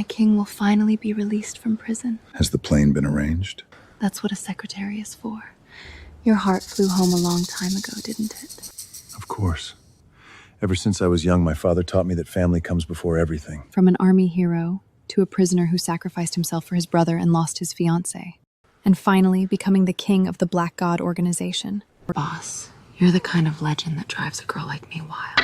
king will finally be released from prison. Has the plane been arranged? That's what a secretary is for. Your heart flew home a long time ago, didn't it? Of course. Ever since I was young, my father taught me that family comes before everything. From an army hero to a prisoner who sacrificed himself for his brother and lost his fiancée. And finally becoming the king of the Black God organization. Boss, you're the kind of legend that drives a girl like me wild.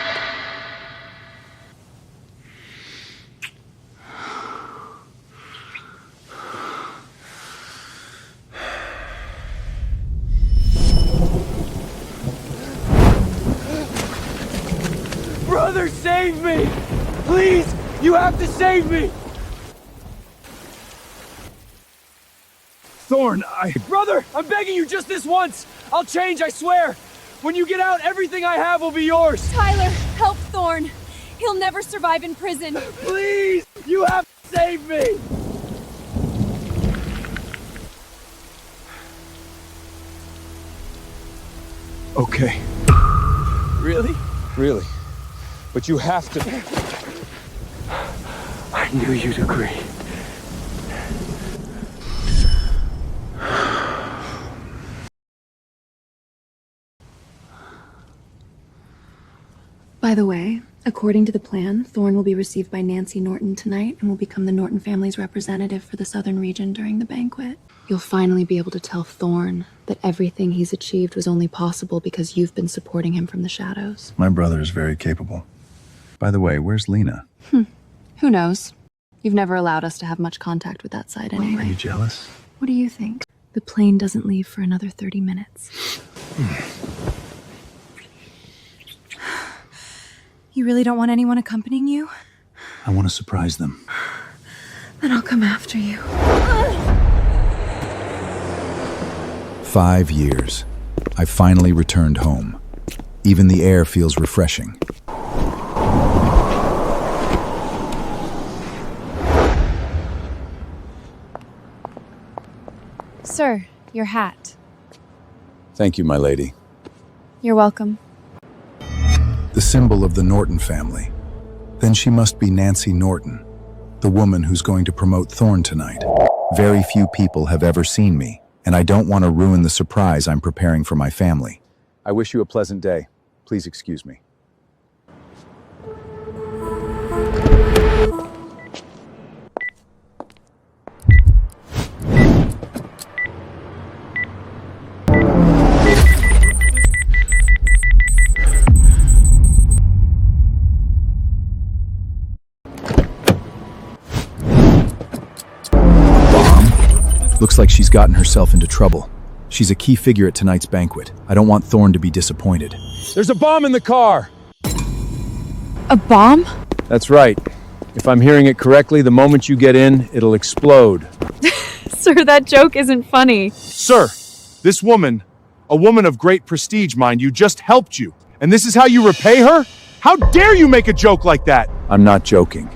Brother, save me! Please! You have to save me! Thorn, Brother, I'm begging you just this once! I'll change, I swear! When you get out, everything I have will be yours! Tyler, help Thorn! He'll never survive in prison! Please! You have to save me! Okay. Really? Really? But you have to... I knew you'd agree. By the way, according to the plan, Thorn will be received by Nancy Norton tonight and will become the Norton family's representative for the southern region during the banquet. You'll finally be able to tell Thorn that everything he's achieved was only possible because you've been supporting him from the shadows. My brother is very capable. By the way, where's Lena? Who knows? You've never allowed us to have much contact with that side anyway. Are you jealous? What do you think? The plane doesn't leave for another 30 minutes. You really don't want anyone accompanying you? I want to surprise them. Then I'll come after you. 5 years. I finally returned home. Even the air feels refreshing. Sir, your hat. Thank you, my lady. You're welcome. The symbol of the Norton family. Then she must be Nancy Norton, the woman who's going to promote Thorn tonight. Very few people have ever seen me, and I don't want to ruin the surprise I'm preparing for my family. I wish you a pleasant day. Please excuse me. Looks like she's gotten herself into trouble. She's a key figure at tonight's banquet. I don't want Thorn to be disappointed. There's a bomb in the car! A bomb? That's right. If I'm hearing it correctly, the moment you get in, it'll explode. Sir, that joke isn't funny. Sir, this woman, a woman of great prestige, mind you, just helped you. And this is how you repay her? How dare you make a joke like that? I'm not joking.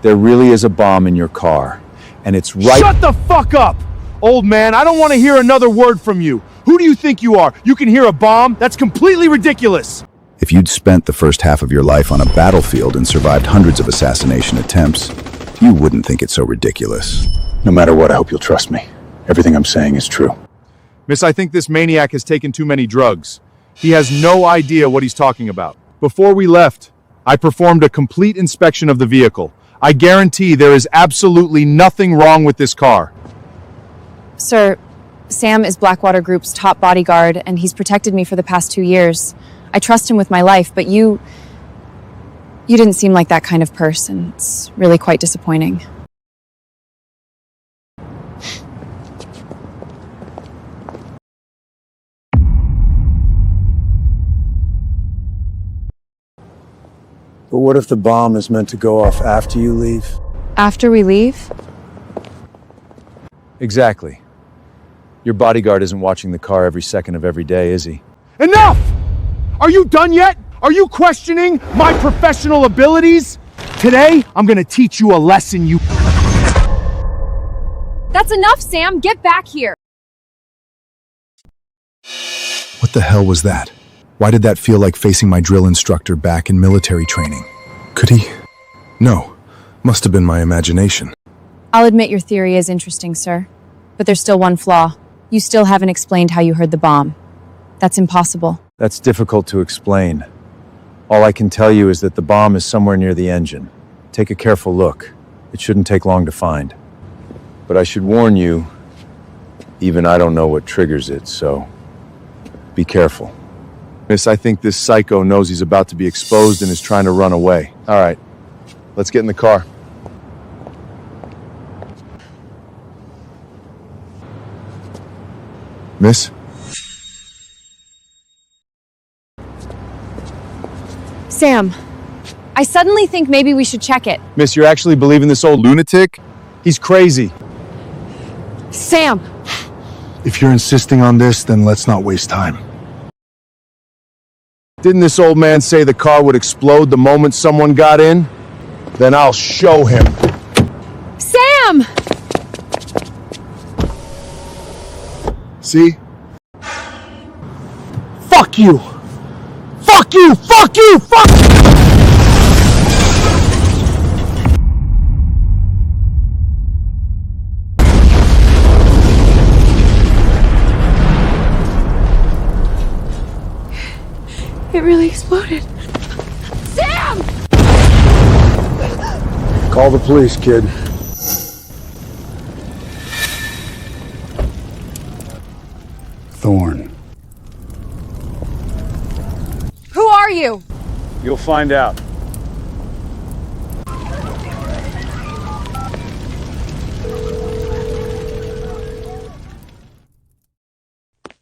There really is a bomb in your car. And it's right— Shut the fuck up! Old man, I don't want to hear another word from you. Who do you think you are? You can hear a bomb? That's completely ridiculous! If you'd spent the first half of your life on a battlefield and survived hundreds of assassination attempts, you wouldn't think it so ridiculous. No matter what, I hope you'll trust me. Everything I'm saying is true. Miss, I think this maniac has taken too many drugs. He has no idea what he's talking about. Before we left, I performed a complete inspection of the vehicle. I guarantee there is absolutely nothing wrong with this car. Sir, Sam is Blackwater Group's top bodyguard, and he's protected me for the past 2 years. I trust him with my life, but you didn't seem like that kind of person. It's really quite disappointing. But what if the bomb is meant to go off after you leave? After we leave? Exactly. Your bodyguard isn't watching the car every second of every day, is he? Enough! Are you done yet? Are you questioning my professional abilities? Today, I'm gonna teach you a lesson, you— That's enough, Sam! Get back here! What the hell was that? Why did that feel like facing my drill instructor back in military training? Could he? No. Must have been my imagination. I'll admit your theory is interesting, sir. But there's still one flaw. You still haven't explained how you heard the bomb. That's impossible. That's difficult to explain. All I can tell you is that the bomb is somewhere near the engine. Take a careful look. It shouldn't take long to find. But I should warn you, even I don't know what triggers it, so be careful. Miss, I think this psycho knows he's about to be exposed and is trying to run away. All right, let's get in the car. Miss? Sam, I suddenly think maybe we should check it. Miss, you're actually believing this old lunatic? He's crazy. Sam! If you're insisting on this, then let's not waste time. Didn't this old man say the car would explode the moment someone got in? Then I'll show him. Sam! See? Fuck you! Fuck you! Fuck you! Fuck! It really exploded. Sam! Call the police, kid. Thorn. Who are you? You'll find out.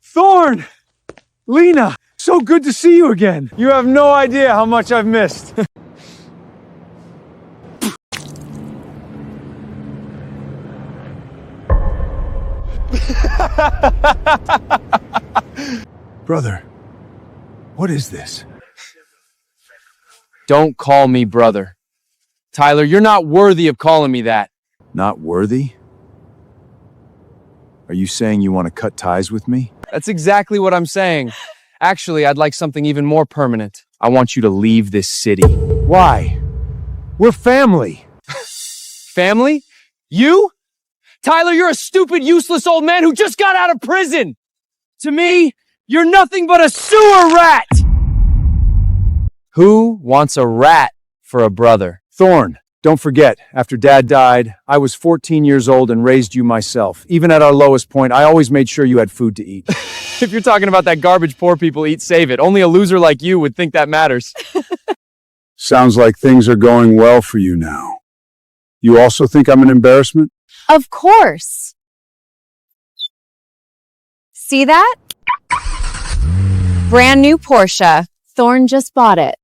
Thorn! Lena! So good to see you again. You have no idea how much I've missed. Brother, what is this? Don't call me brother. Tyler, you're not worthy of calling me that. Not worthy? Are you saying you want to cut ties with me? That's exactly what I'm saying. Actually, I'd like something even more permanent. I want you to leave this city. Why? We're family. Family? You? Tyler, you're a stupid, useless old man who just got out of prison! To me, you're nothing but a sewer rat! Who wants a rat for a brother? Thorn, don't forget, after Dad died, I was 14 years old and raised you myself. Even at our lowest point, I always made sure you had food to eat. If you're talking about that garbage poor people eat, save it. Only a loser like you would think that matters. Sounds like things are going well for you now. You also think I'm an embarrassment? Of course. See that? Brand new Porsche. Thorn just bought it.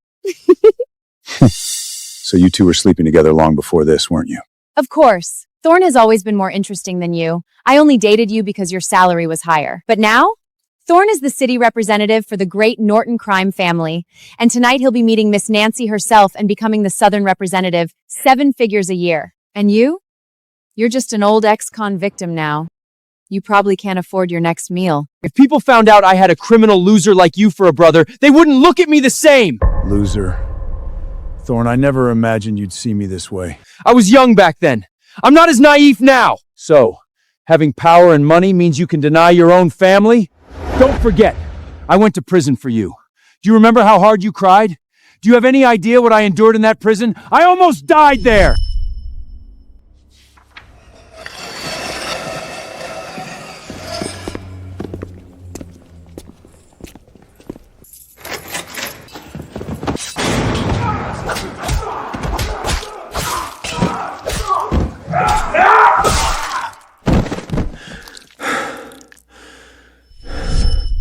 So you two were sleeping together long before this, weren't you? Of course. Thorn has always been more interesting than you. I only dated you because your salary was higher. But now, Thorn is the city representative for the great Norton crime family. And tonight he'll be meeting Miss Nancy herself and becoming the Southern representative, 7 figures a year. And you? You're just an old ex-con victim now. You probably can't afford your next meal. If people found out I had a criminal loser like you for a brother, they wouldn't look at me the same. Loser. Thorn, I never imagined you'd see me this way. I was young back then. I'm not as naive now. So, having power and money means you can deny your own family? Don't forget, I went to prison for you. Do you remember how hard you cried? Do you have any idea what I endured in that prison? I almost died there!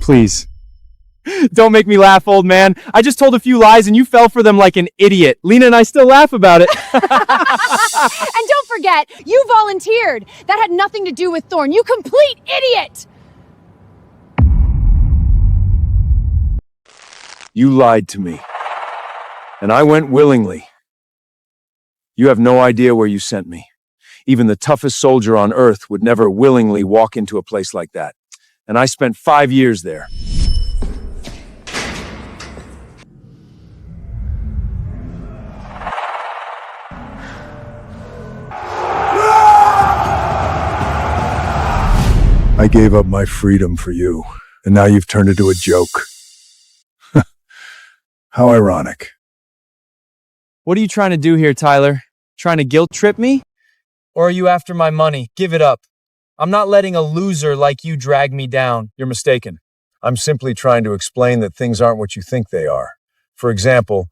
Please. Don't make me laugh, old man. I just told a few lies and you fell for them like an idiot. Lena and I still laugh about it. And don't forget, you volunteered. That had nothing to do with Thorn. You complete idiot! You lied to me. And I went willingly. You have no idea where you sent me. Even the toughest soldier on earth would never willingly walk into a place like that. And I spent 5 years there. I gave up my freedom for you, and now you've turned it into a joke. How ironic. What are you trying to do here, Tyler? Trying to guilt trip me? Or are you after my money? Give it up. I'm not letting a loser like you drag me down. You're mistaken. I'm simply trying to explain that things aren't what you think they are. For example,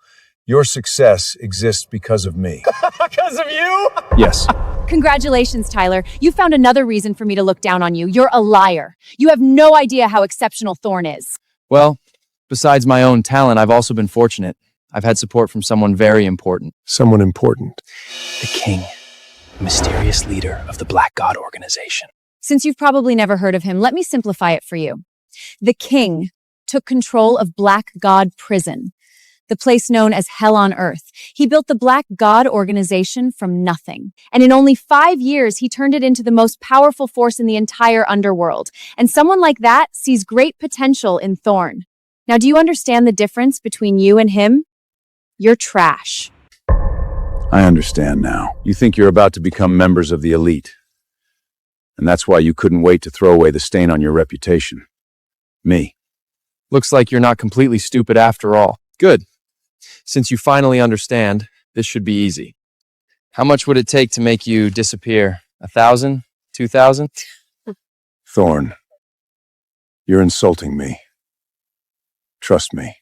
your success exists because of me. Because of you? Yes. Congratulations, Tyler. You found another reason for me to look down on you. You're a liar. You have no idea how exceptional Thorn is. Well, besides my own talent, I've also been fortunate. I've had support from someone very important. Someone important. The King, mysterious leader of the Black God organization. Since you've probably never heard of him, let me simplify it for you. The King took control of Black God Prison, the place known as Hell on Earth. He built the Black God organization from nothing. And in only 5 years, he turned it into the most powerful force in the entire underworld. And someone like that sees great potential in Thorn. Now, do you understand the difference between you and him? You're trash. I understand now. You think you're about to become members of the elite. And that's why you couldn't wait to throw away the stain on your reputation. Me. Looks like you're not completely stupid after all. Good. Since you finally understand, this should be easy. How much would it take to make you disappear? 1,000? 2,000? Thorn, you're insulting me. Trust me,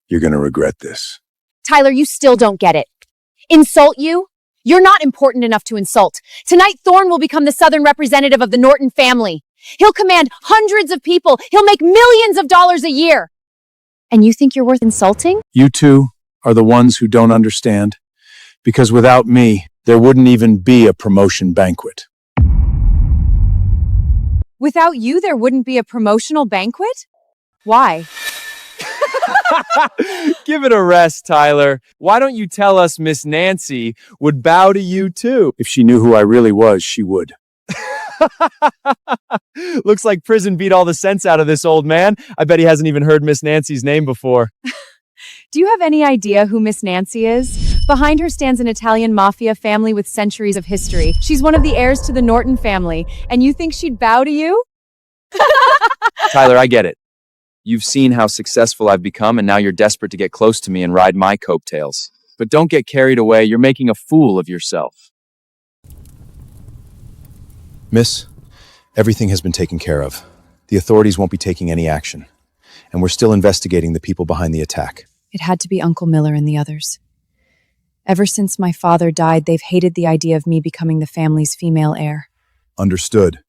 you're gonna regret this. Tyler, you still don't get it. Insult you? You're not important enough to insult. Tonight, Thorn will become the Southern representative of the Norton family. He'll command hundreds of people. He'll make millions of dollars a year. And you think you're worth insulting? You two are the ones who don't understand. Because without me, there wouldn't even be a promotion banquet. Without you, there wouldn't be a promotional banquet? Why? Give it a rest, Tyler. Why don't you tell us Miss Nancy would bow to you too? If she knew who I really was, she would. Looks like prison beat all the sense out of this old man. I bet he hasn't even heard Miss Nancy's name before. Do you have any idea who Miss Nancy is? Behind her stands an Italian mafia family with centuries of history. She's one of the heirs to the Norton family, and you think she'd bow to you? Tyler, I get it. You've seen how successful I've become, and now you're desperate to get close to me and ride my coattails. But don't get carried away. You're making a fool of yourself. Miss, everything has been taken care of. The authorities won't be taking any action. And we're still investigating the people behind the attack. It had to be Uncle Miller and the others. Ever since my father died, they've hated the idea of me becoming the family's female heir. Understood.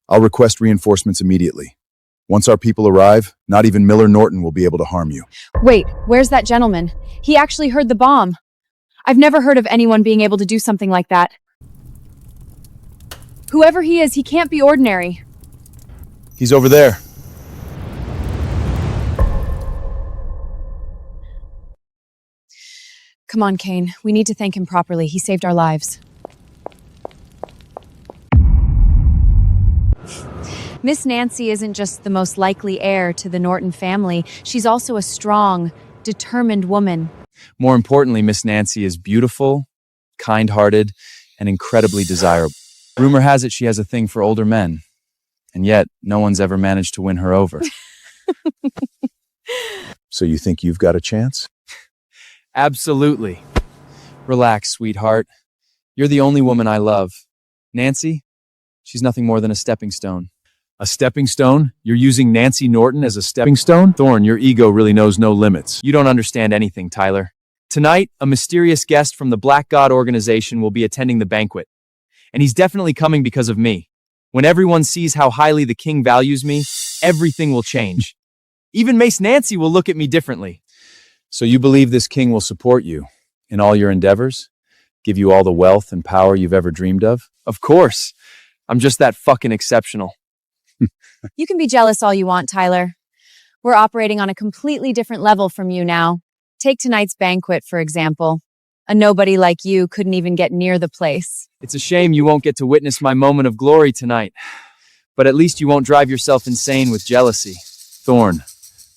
I'll request reinforcements immediately. Once our people arrive, not even Miller Norton will be able to harm you. Wait, where's that gentleman? He actually heard the bomb. I've never heard of anyone being able to do something like that. Whoever he is, he can't be ordinary. He's over there. Come on, Kane. We need to thank him properly. He saved our lives. Miss Nancy isn't just the most likely heir to the Norton family. She's also a strong, determined woman. More importantly, Miss Nancy is beautiful, kind-hearted, and incredibly desirable. Rumor has it she has a thing for older men. And yet, no one's ever managed to win her over. So you think you've got a chance? Absolutely. Relax, sweetheart. You're the only woman I love. Nancy, she's nothing more than a stepping stone. A stepping stone? You're using Nancy Norton as a stepping stone? Thorn, your ego really knows no limits. You don't understand anything, Tyler. Tonight, a mysterious guest from the Black God organization will be attending the banquet. And he's definitely coming because of me. When everyone sees how highly the king values me, everything will change. Even Miss Nancy will look at me differently. So you believe this king will support you in all your endeavors? Give you all the wealth and power you've ever dreamed of? Of course. I'm just that fucking exceptional. You can be jealous all you want, Tyler. We're operating on a completely different level from you now. Take tonight's banquet, for example. A nobody like you couldn't even get near the place. It's a shame you won't get to witness my moment of glory tonight. But at least you won't drive yourself insane with jealousy. Thorn,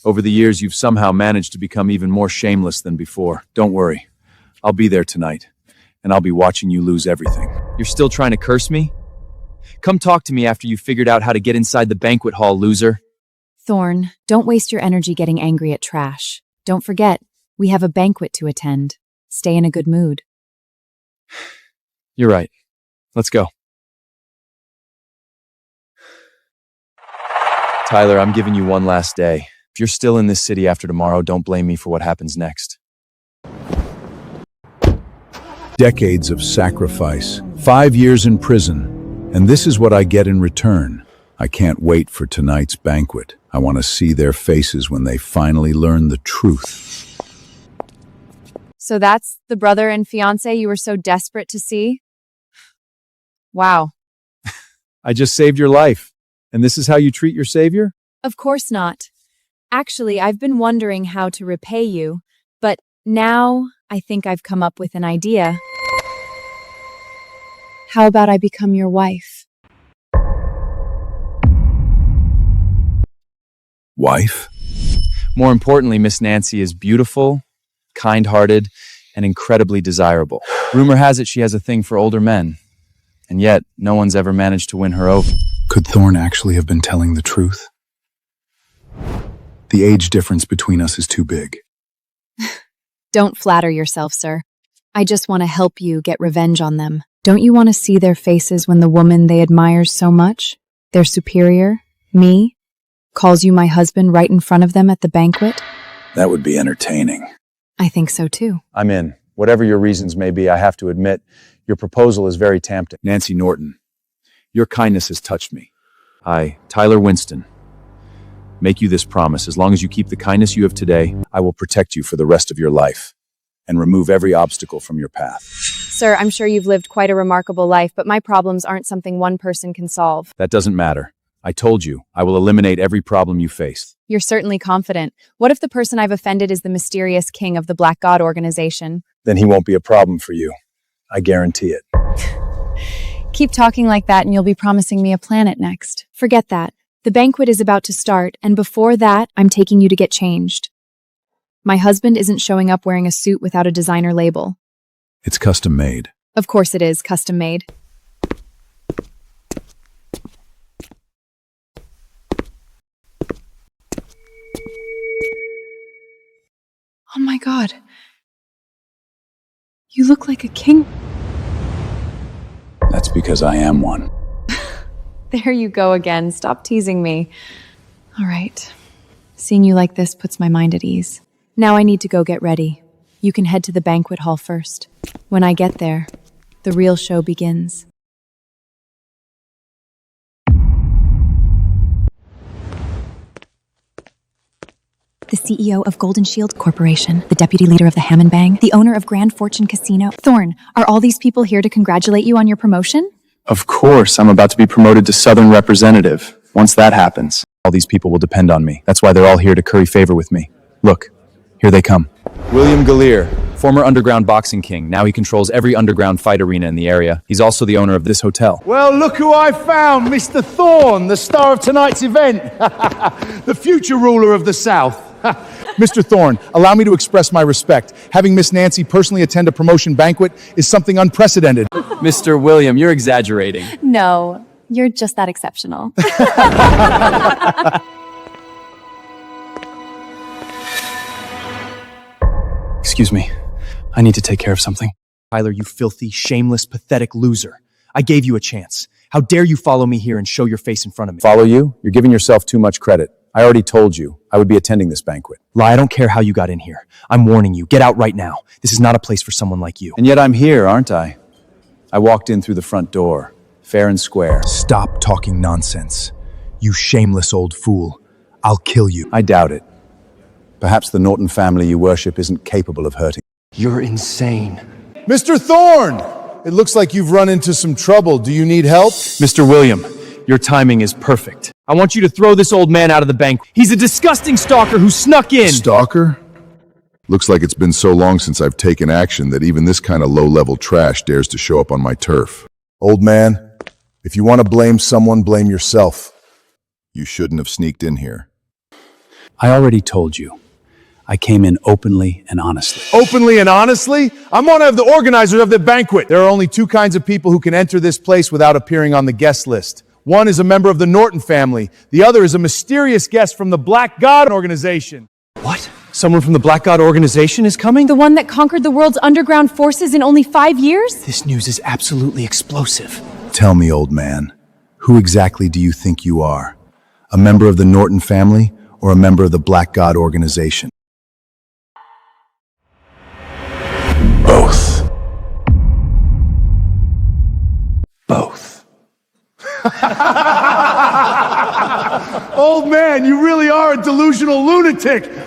over the years you've somehow managed to become even more shameless than before. Don't worry. I'll be there tonight, and I'll be watching you lose everything. You're still trying to curse me? Come talk to me after you've figured out how to get inside the banquet hall, loser. Thorn, don't waste your energy getting angry at trash. Don't forget, we have a banquet to attend. Stay in a good mood. You're right. Let's go. Tyler, I'm giving you one last day. If you're still in this city after tomorrow, don't blame me for what happens next. Decades of sacrifice, 5 years in prison, and this is what I get in return. I can't wait for tonight's banquet. I want to see their faces when they finally learn the truth. So that's the brother and fiance you were so desperate to see? Wow. I just saved your life. And this is how you treat your savior? Of course not. Actually, I've been wondering how to repay you, but now I think I've come up with an idea. How about I become your wife? Wife? More importantly, Miss Nancy is beautiful, kind-hearted, and incredibly desirable. Rumor has it she has a thing for older men, and yet no one's ever managed to win her over. Could Thorn actually have been telling the truth? The age difference between us is too big. Don't flatter yourself, sir. I just want to help you get revenge on them. Don't you want to see their faces when the woman they admire so much, their superior, me, calls you my husband right in front of them at the banquet? That would be entertaining. I think so too. I'm in. Whatever your reasons may be, I have to admit, your proposal is very tempting. Nancy Norton, your kindness has touched me. I, Tyler Winston, make you this promise. As long as you keep the kindness you have today, I will protect you for the rest of your life and remove every obstacle from your path. Sir, I'm sure you've lived quite a remarkable life, but my problems aren't something one person can solve. that doesn't matter. I told you, I will eliminate every problem you face. You're certainly confident. What if the person I've offended is the mysterious king of the Black God organization? Then he won't be a problem for you. I guarantee it. Keep talking like that and you'll be promising me a planet next. Forget that. The banquet is about to start, and before that, I'm taking you to get changed. My husband isn't showing up wearing a suit without a designer label. It's custom made. Of course it is custom made. Oh my God. You look like a king. That's because I am one. There you go again. Stop teasing me. All right. Seeing you like this puts my mind at ease. Now I need to go get ready. You can head to the banquet hall first. When I get there, the real show begins. The CEO of Golden Shield Corporation, the deputy leader of the Hammond Bang, the owner of Grand Fortune Casino. Thorn, are all these people here to congratulate you on your promotion? Of course, I'm about to be promoted to Southern Representative. Once that happens, all these people will depend on me. That's why they're all here to curry favor with me. Look, here they come. William Gallier, former underground boxing king. Now he controls every underground fight arena in the area. He's also the owner of this hotel. Well, look who I found, Mr. Thorne, the star of tonight's event. The future ruler of the South. Mr. Thorne, allow me to express my respect. Having Miss Nancy personally attend a promotion banquet is something unprecedented. Mr. William, you're exaggerating. No, you're just that exceptional. Excuse me. I need to take care of something. Tyler, you filthy, shameless, pathetic loser. I gave you a chance. How dare you follow me here and show your face in front of me? Follow you? You're giving yourself too much credit. I already told you I would be attending this banquet. Lie, I don't care how you got in here. I'm warning you. Get out right now. This is not a place for someone like you. And yet I'm here, aren't I? I walked in through the front door, fair and square. Stop talking nonsense. You shameless old fool. I'll kill you. I doubt it. Perhaps the Norton family you worship isn't capable of hurting. You're insane. Mr. Thorne! It looks like you've run into some trouble. Do you need help? Mr. William, your timing is perfect. I want you to throw this old man out of the banquet. He's a disgusting stalker who snuck in. Stalker? Looks like it's been so long since I've taken action that even this kind of low-level trash dares to show up on my turf. Old man, if you want to blame someone, blame yourself. You shouldn't have sneaked in here. I already told you. I came in openly and honestly. Openly and honestly? I'm one of the organizers of the banquet. There are only two kinds of people who can enter this place without appearing on the guest list. One is a member of the Norton family. The other is a mysterious guest from the Black God organization. What? Someone from the Black God organization is coming? The one that conquered the world's underground forces in only 5 years? This news is absolutely explosive. Tell me, old man, who exactly do you think you are? A member of the Norton family or a member of the Black God organization? Both. Both. Old man, you really are a delusional lunatic. Forget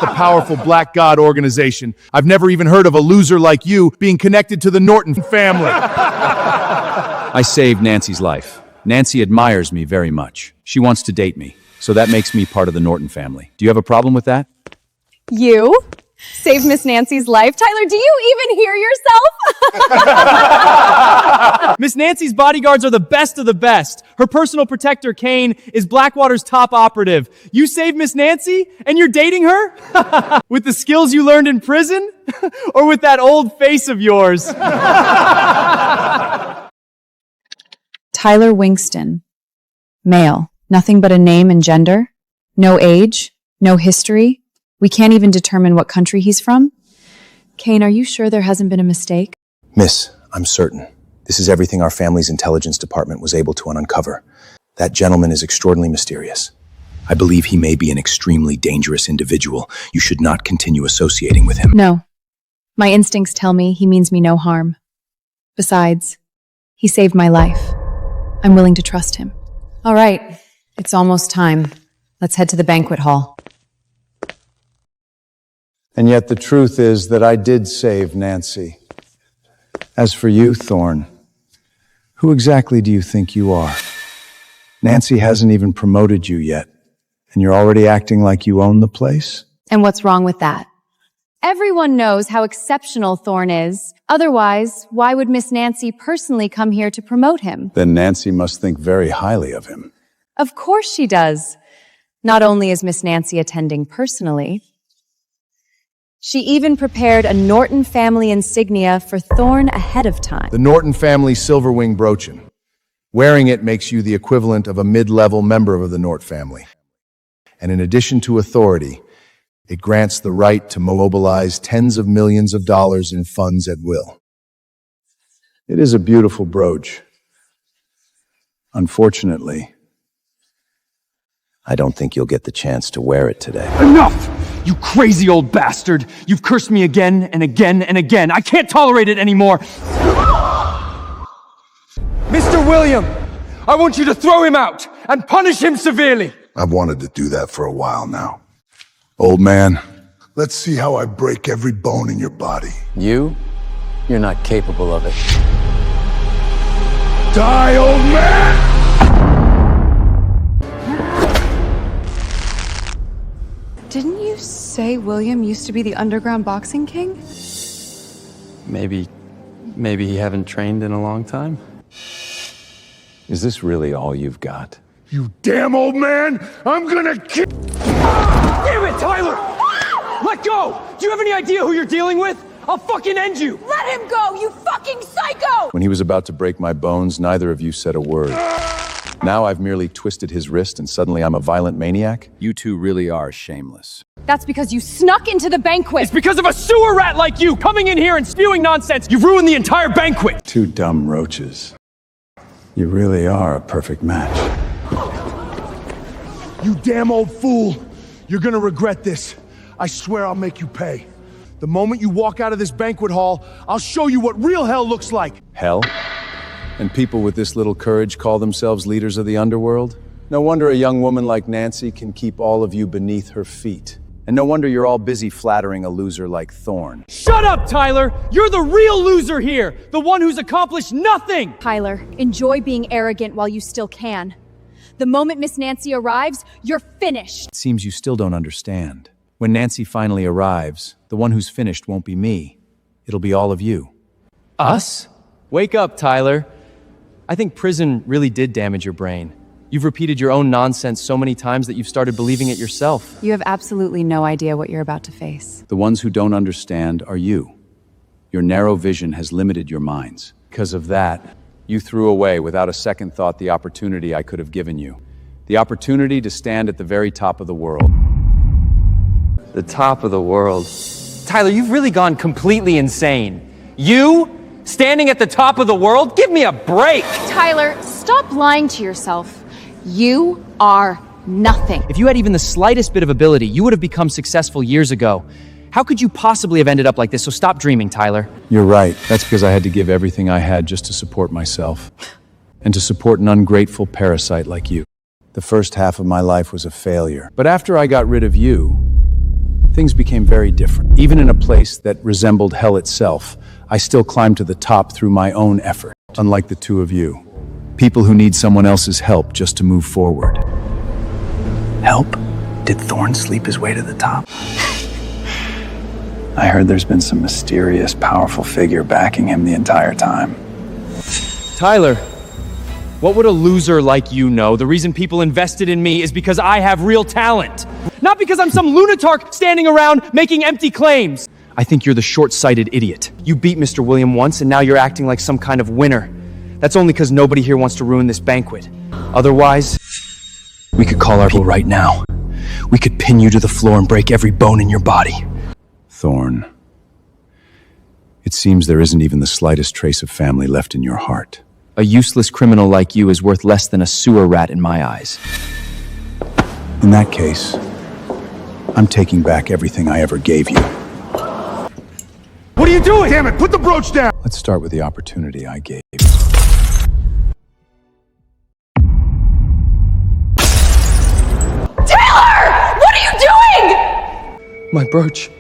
the powerful Black God organization. I've never even heard of a loser like you being connected to the Norton family. I saved Nancy's life. Nancy admires me very much. She wants to date me, so that makes me part of the Norton family. Do you have a problem with that? You? Saved Miss Nancy's life? Tyler, do you even hear yourself? Miss Nancy's bodyguards are the best of the best. Her personal protector, Kane, is Blackwater's top operative. You saved Miss Nancy, and you're dating her? With the skills you learned in prison? Or with that old face of yours? Tyler Wingston. Male. Nothing but a name and gender. No age. No history. We can't even determine what country he's from. Kane, are you sure there hasn't been a mistake? Miss, I'm certain. This is everything our family's intelligence department was able to uncover. That gentleman is extraordinarily mysterious. I believe he may be an extremely dangerous individual. You should not continue associating with him. No. My instincts tell me he means me no harm. Besides, he saved my life. I'm willing to trust him. All right. It's almost time. Let's head to the banquet hall. And yet the truth is that I did save Nancy. As for you, Thorne, who exactly do you think you are? Nancy hasn't even promoted you yet, and you're already acting like you own the place? And what's wrong with that? Everyone knows how exceptional Thorne is. Otherwise, why would Miss Nancy personally come here to promote him? Then Nancy must think very highly of him. Of course she does. Not only is Miss Nancy attending personally, she even prepared a Norton family insignia for Thorne ahead of time. The Norton family silver wing brooch. Wearing it makes you the equivalent of a mid-level member of the Norton family. And in addition to authority, it grants the right to mobilize tens of millions of dollars in funds at will. It is a beautiful brooch. Unfortunately, I don't think you'll get the chance to wear it today. Enough! You crazy old bastard! You've cursed me again and again and again. I can't tolerate it anymore! Mr. William, I want you to throw him out and punish him severely. I've wanted to do that for a while now. Old man, let's see how I break every bone in your body. You? You're not capable of it. Die, old man! Didn't you say William used to be the underground boxing king? Maybe you haven't trained in a long time? Is this really all you've got? You damn old man! I'm gonna kill. Damn it, Tyler! Let go! Do you have any idea who you're dealing with? I'll fucking end you! Let him go, you fucking psycho! When he was about to break my bones, neither of you said a word. Now I've merely twisted his wrist and suddenly I'm a violent maniac? You two really are shameless. That's because you snuck into the banquet! It's because of a sewer rat like you coming in here and spewing nonsense! You've ruined the entire banquet! Two dumb roaches. You really are a perfect match. You damn old fool! You're gonna regret this. I swear I'll make you pay. The moment you walk out of this banquet hall, I'll show you what real hell looks like. Hell? And people with this little courage call themselves leaders of the underworld? No wonder a young woman like Nancy can keep all of you beneath her feet. And no wonder you're all busy flattering a loser like Thorne. Shut up, Tyler! You're the real loser here! The one who's accomplished nothing! Tyler, enjoy being arrogant while you still can. The moment Miss Nancy arrives, you're finished. It seems you still don't understand. When Nancy finally arrives, the one who's finished won't be me. It'll be all of you. Us? Wake up, Tyler. I think prison really did damage your brain. You've repeated your own nonsense so many times that you've started believing it yourself. You have absolutely no idea what you're about to face. The ones who don't understand are you. Your narrow vision has limited your minds. Because of that, you threw away without a second thought the opportunity I could have given you. The opportunity to stand at the very top of the world. The top of the world. Tyler, you've really gone completely insane. You? Standing at the top of the world? Give me a break! Tyler, stop lying to yourself. You are nothing. If you had even the slightest bit of ability, you would have become successful years ago. How could you possibly have ended up like this? So stop dreaming, Tyler. You're right. That's because I had to give everything I had just to support myself. And to support an ungrateful parasite like you. The first half of my life was a failure. But after I got rid of you, things became very different. Even in a place that resembled hell itself, I still climbed to the top through my own effort, unlike the two of you. People who need someone else's help just to move forward. Help? Did Thorn sleep his way to the top? I heard there's been some mysterious, powerful figure backing him the entire time. Tyler, what would a loser like you know? The reason people invested in me is because I have real talent. Not because I'm some lunatic standing around making empty claims. I think you're the short-sighted idiot. You beat Mr. William once, and now you're acting like some kind of winner. That's only because nobody here wants to ruin this banquet. Otherwise, we could call our people right now. We could pin you to the floor and break every bone in your body. Thorn, it seems there isn't even the slightest trace of family left in your heart. A useless criminal like you is worth less than a sewer rat in my eyes. In that case, I'm taking back everything I ever gave you. What are you doing? Damn it, put the brooch down! Let's start with the opportunity I gave. What are you doing? My brooch.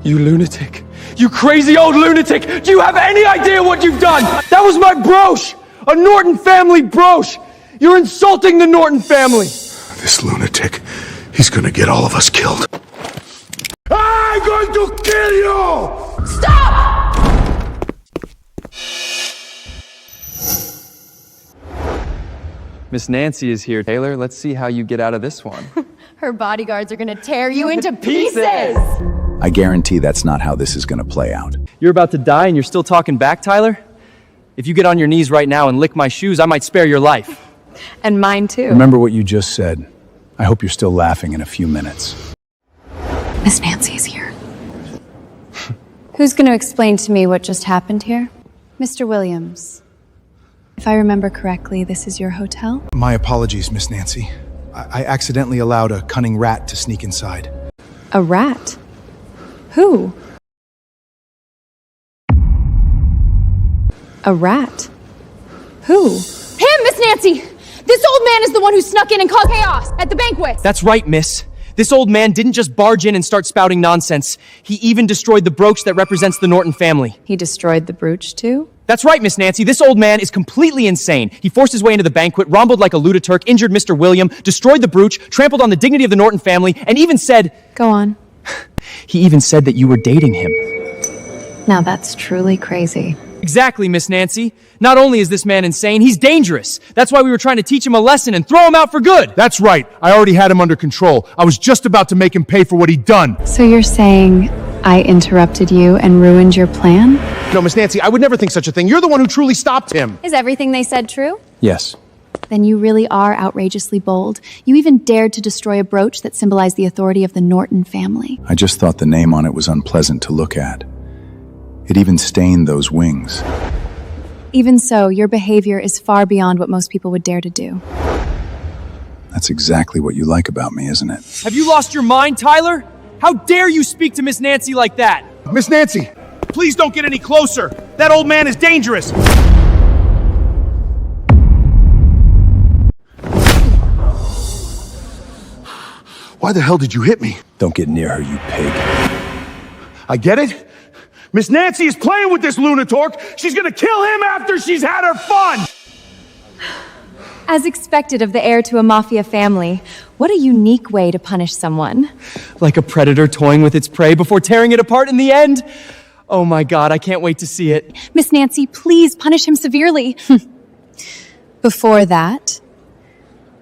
You lunatic. You crazy old lunatic! Do you have any idea what you've done? That was my brooch! A Norton family brooch! You're insulting the Norton family! This lunatic, he's gonna get all of us killed. I'm going to kill you! Stop! Miss Nancy is here, Taylor. Let's see how you get out of this one. Her bodyguards are gonna tear you into pieces! I guarantee that's not how this is going to play out. You're about to die and you're still talking back, Tyler? If you get on your knees right now and lick my shoes, I might spare your life. And mine too. Remember what you just said. I hope you're still laughing in a few minutes. Miss Nancy's here. Who's going to explain to me what just happened here? Mr. Williams. If I remember correctly, this is your hotel? My apologies, Miss Nancy. I accidentally allowed a cunning rat to sneak inside. A rat? Who? A rat? Who? Him, Miss Nancy! This old man is the one who snuck in and caused chaos at the banquet! That's right, miss. This old man didn't just barge in and start spouting nonsense. He even destroyed the brooch that represents the Norton family. He destroyed the brooch too? That's right, Miss Nancy. This old man is completely insane. He forced his way into the banquet, rumbled like a lunatic, injured Mr. William, destroyed the brooch, trampled on the dignity of the Norton family, and even said... Go on. He even said that you were dating him. Now that's truly crazy. Exactly, Miss Nancy. Not only is this man insane, he's dangerous. That's why we were trying to teach him a lesson and throw him out for good. That's right. I already had him under control. I was just about to make him pay for what he'd done. So you're saying I interrupted you and ruined your plan? No, Miss Nancy, I would never think such a thing. You're the one who truly stopped him. Is everything they said true? Yes. Then you really are outrageously bold. You even dared to destroy a brooch that symbolized the authority of the Norton family. I just thought the name on it was unpleasant to look at. It even stained those wings. Even so, your behavior is far beyond what most people would dare to do. That's exactly what you like about me, isn't it? Have you lost your mind, Tyler? How dare you speak to Miss Nancy like that? Miss Nancy, please don't get any closer. That old man is dangerous. Why the hell did you hit me? Don't get near her, you pig. I get it. Miss Nancy is playing with this lunatic. She's gonna kill him after she's had her fun. As expected of the heir to a mafia family, what a unique way to punish someone. Like a predator toying with its prey before tearing it apart in the end. Oh my God, I can't wait to see it. Miss Nancy, please punish him severely. Before that,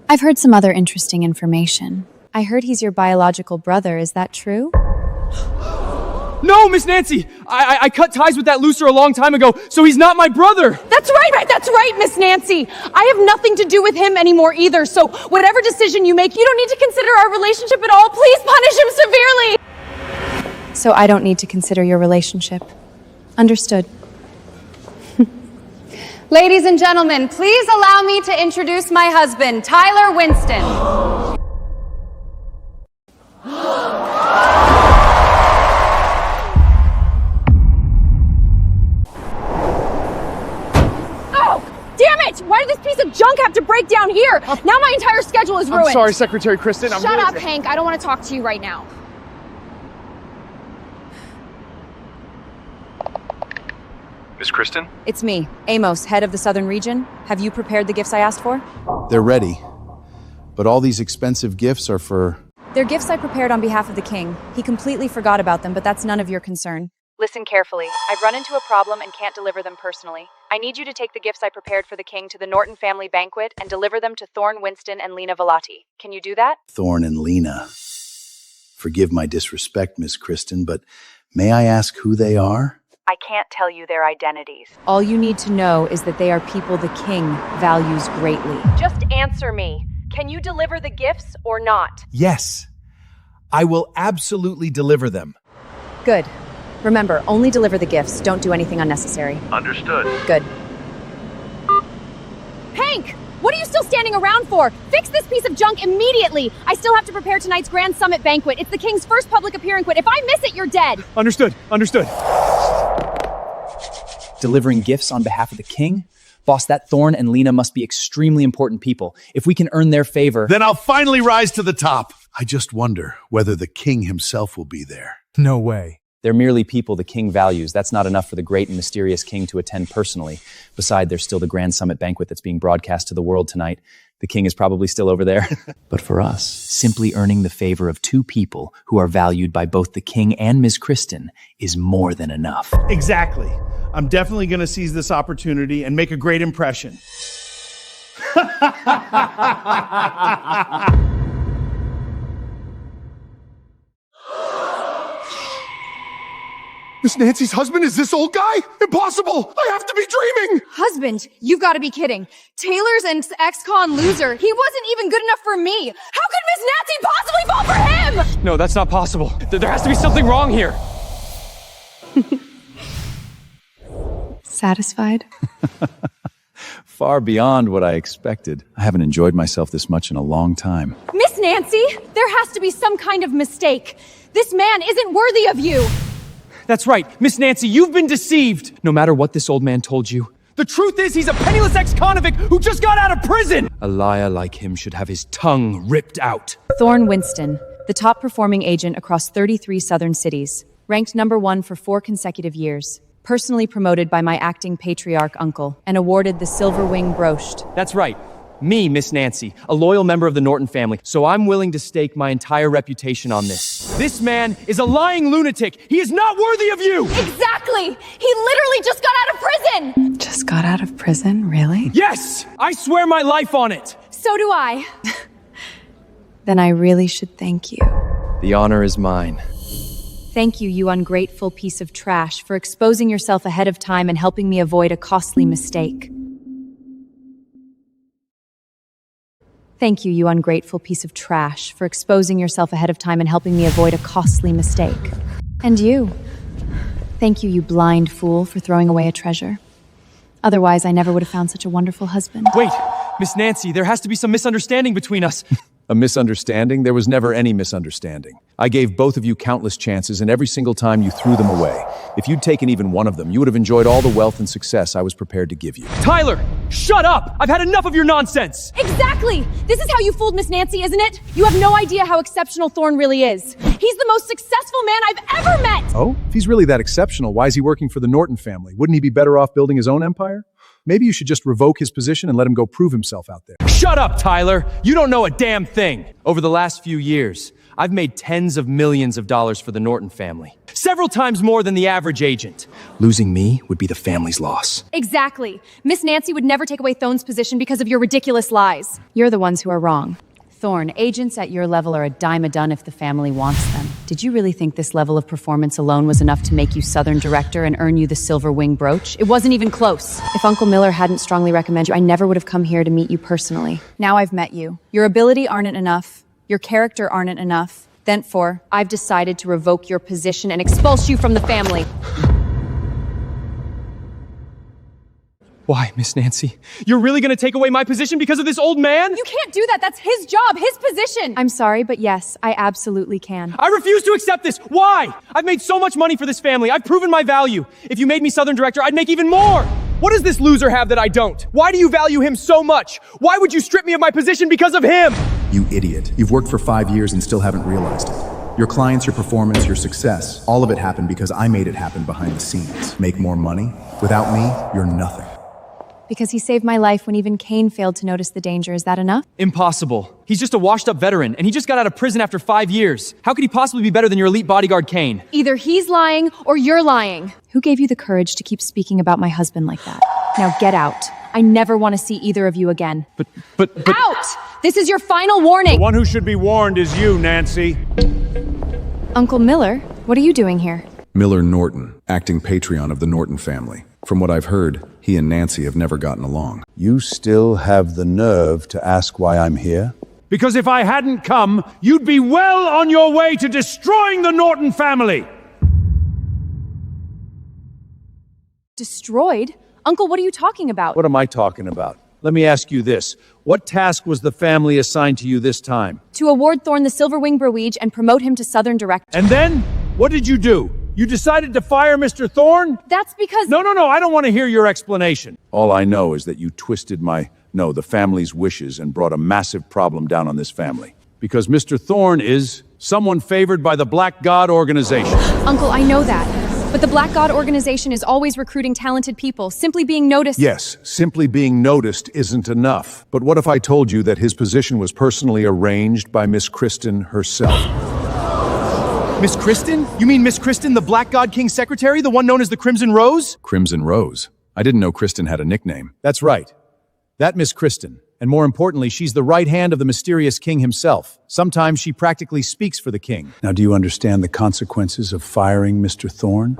I've heard some other interesting information. I heard he's your biological brother, is that true? No, Miss Nancy! I cut ties with that loser a long time ago, so he's not my brother! That's right, Miss Nancy. I have nothing to do with him anymore either, so whatever decision you make, you don't need to consider our relationship at all. Please punish him severely! So I don't need to consider your relationship. Understood. Ladies and gentlemen, please allow me to introduce my husband, Tyler Winston. Damn it! Why did this piece of junk have to break down here? Now my entire schedule is ruined. I'm sorry, Secretary Kristen. Shut up, Hank. I don't want to talk to you right now. Miss Kristen? It's me, Amos, head of the Southern Region. Have you prepared the gifts I asked for? They're ready. But all these expensive gifts are for... They're gifts I prepared on behalf of the king. He completely forgot about them, but that's none of your concern. Listen carefully. I've run into a problem and can't deliver them personally. I need you to take the gifts I prepared for the king to the Norton family banquet and deliver them to Thorne Winston and Lena Velati. Can you do that? Thorne and Lena. Forgive my disrespect, Miss Kristen, but may I ask who they are? I can't tell you their identities. All you need to know is that they are people the king values greatly. Just answer me. Can you deliver the gifts or not? Yes. I will absolutely deliver them. Good. Remember, only deliver the gifts. Don't do anything unnecessary. Understood. Good. Hank! What are you still standing around for? Fix this piece of junk immediately! I still have to prepare tonight's Grand Summit banquet. It's the king's first public appearance. If I miss it, you're dead! Understood. Delivering gifts on behalf of the king? Boss, that Thorne and Lena must be extremely important people. If we can earn their favor... Then I'll finally rise to the top. I just wonder whether the king himself will be there. No way. They're merely people the king values. That's not enough for the great and mysterious king to attend personally. Besides, there's still the Grand Summit banquet that's being broadcast to the world tonight. The king is probably still over there. But for us, simply earning the favor of two people who are valued by both the king and Ms. Kristen is more than enough. Exactly. I'm definitely going to seize this opportunity and make a great impression. Miss Nancy's husband is this old guy? Impossible! I have to be dreaming! Husband, you've got to be kidding. Taylor's an ex-con loser. He wasn't even good enough for me. How could Miss Nancy possibly fall for him? No, that's not possible. There has to be something wrong here. Satisfied? Far beyond what I expected. I haven't enjoyed myself this much in a long time. Miss Nancy, there has to be some kind of mistake. This man isn't worthy of you. That's right. Miss Nancy, you've been deceived. No matter what this old man told you. The truth is he's a penniless ex-convict who just got out of prison. A liar like him should have his tongue ripped out. Thorne Winston, the top performing agent across 33 southern cities. Ranked #1 for 4 consecutive years. Personally promoted by my acting patriarch uncle and awarded the Silver Wing Brooch. That's right. Me, Miss Nancy, a loyal member of the Norton family, so I'm willing to stake my entire reputation on this. This man is a lying lunatic. He is not worthy of you! Exactly! He literally just got out of prison! Just got out of prison? Really? Yes! I swear my life on it! So do I. Then I really should thank you. The honor is mine. Thank you, you ungrateful piece of trash, for exposing yourself ahead of time and helping me avoid a costly mistake. Thank you, you ungrateful piece of trash, for exposing yourself ahead of time and helping me avoid a costly mistake. And you. Thank you, you blind fool, for throwing away a treasure. Otherwise, I never would have found such a wonderful husband. Wait, Miss Nancy, there has to be some misunderstanding between us. A misunderstanding? There was never any misunderstanding. I gave both of you countless chances, and every single time you threw them away. If you'd taken even one of them, you would have enjoyed all the wealth and success I was prepared to give you. Tyler, shut up! I've had enough of your nonsense! Exactly! This is how you fooled Miss Nancy, isn't it? You have no idea how exceptional Thorne really is. He's the most successful man I've ever met! Oh? If he's really that exceptional, why is he working for the Norton family? Wouldn't he be better off building his own empire? Maybe you should just revoke his position and let him go prove himself out there. Shut up, Tyler! You don't know a damn thing! Over the last few years, I've made tens of millions of dollars for the Norton family. Several times more than the average agent. Losing me would be the family's loss. Exactly. Miss Nancy would never take away Thorne's position because of your ridiculous lies. You're the ones who are wrong. Thorne, agents at your level are a dime a dozen if the family wants them. Did you really think this level of performance alone was enough to make you Southern Director and earn you the Silver Wing brooch? It wasn't even close. If Uncle Miller hadn't strongly recommended you, I never would have come here to meet you personally. Now I've met you. Your ability aren't enough. Your character aren't enough. Therefore, I've decided to revoke your position and expulse you from the family. Why, Miss Nancy? You're really gonna take away my position because of this old man? You can't do that. That's his job, his position. I'm sorry, but yes, I absolutely can. I refuse to accept this. Why? I've made so much money for this family. I've proven my value. If you made me Southern Director, I'd make even more. What does this loser have that I don't? Why do you value him so much? Why would you strip me of my position because of him? You idiot. You've worked for 5 years and still haven't realized it. Your clients, your performance, your success, all of it happened because I made it happen behind the scenes. Make more money? Without me, you're nothing. Because he saved my life when even Kane failed to notice the danger. Is that enough? Impossible. He's just a washed-up veteran, and he just got out of prison after 5 years. How could he possibly be better than your elite bodyguard, Kane? Either he's lying or you're lying. Who gave you the courage to keep speaking about my husband like that? Now get out. I never want to see either of you again. But... Out! This is your final warning! The one who should be warned is you, Nancy. Uncle Miller, what are you doing here? Miller Norton, acting Patreon of the Norton family. From what I've heard, he and Nancy have never gotten along. You still have the nerve to ask why I'm here? Because if I hadn't come, you'd be well on your way to destroying the Norton family! Destroyed? Uncle, what are you talking about? What am I talking about? Let me ask you this. What task was the family assigned to you this time? To award Thorne the Silver Wing brooch and promote him to Southern Director. And then? What did you do? You decided to fire Mr. Thorne? That's because... No, I don't want to hear your explanation. All I know is that you twisted the family's wishes and brought a massive problem down on this family. Because Mr. Thorne is someone favored by the Black God organization. Uncle, I know that. But the Black God organization is always recruiting talented people. Simply being noticed... Yes, simply being noticed isn't enough. But what if I told you that his position was personally arranged by Miss Kristen herself? Miss Kristen? You mean Miss Kristen, the Black God King's secretary, the one known as the Crimson Rose? Crimson Rose? I didn't know Kristen had a nickname. That's right. That Miss Kristen. And more importantly, she's the right hand of the mysterious king himself. Sometimes she practically speaks for the king. Now, do you understand the consequences of firing Mr. Thorne?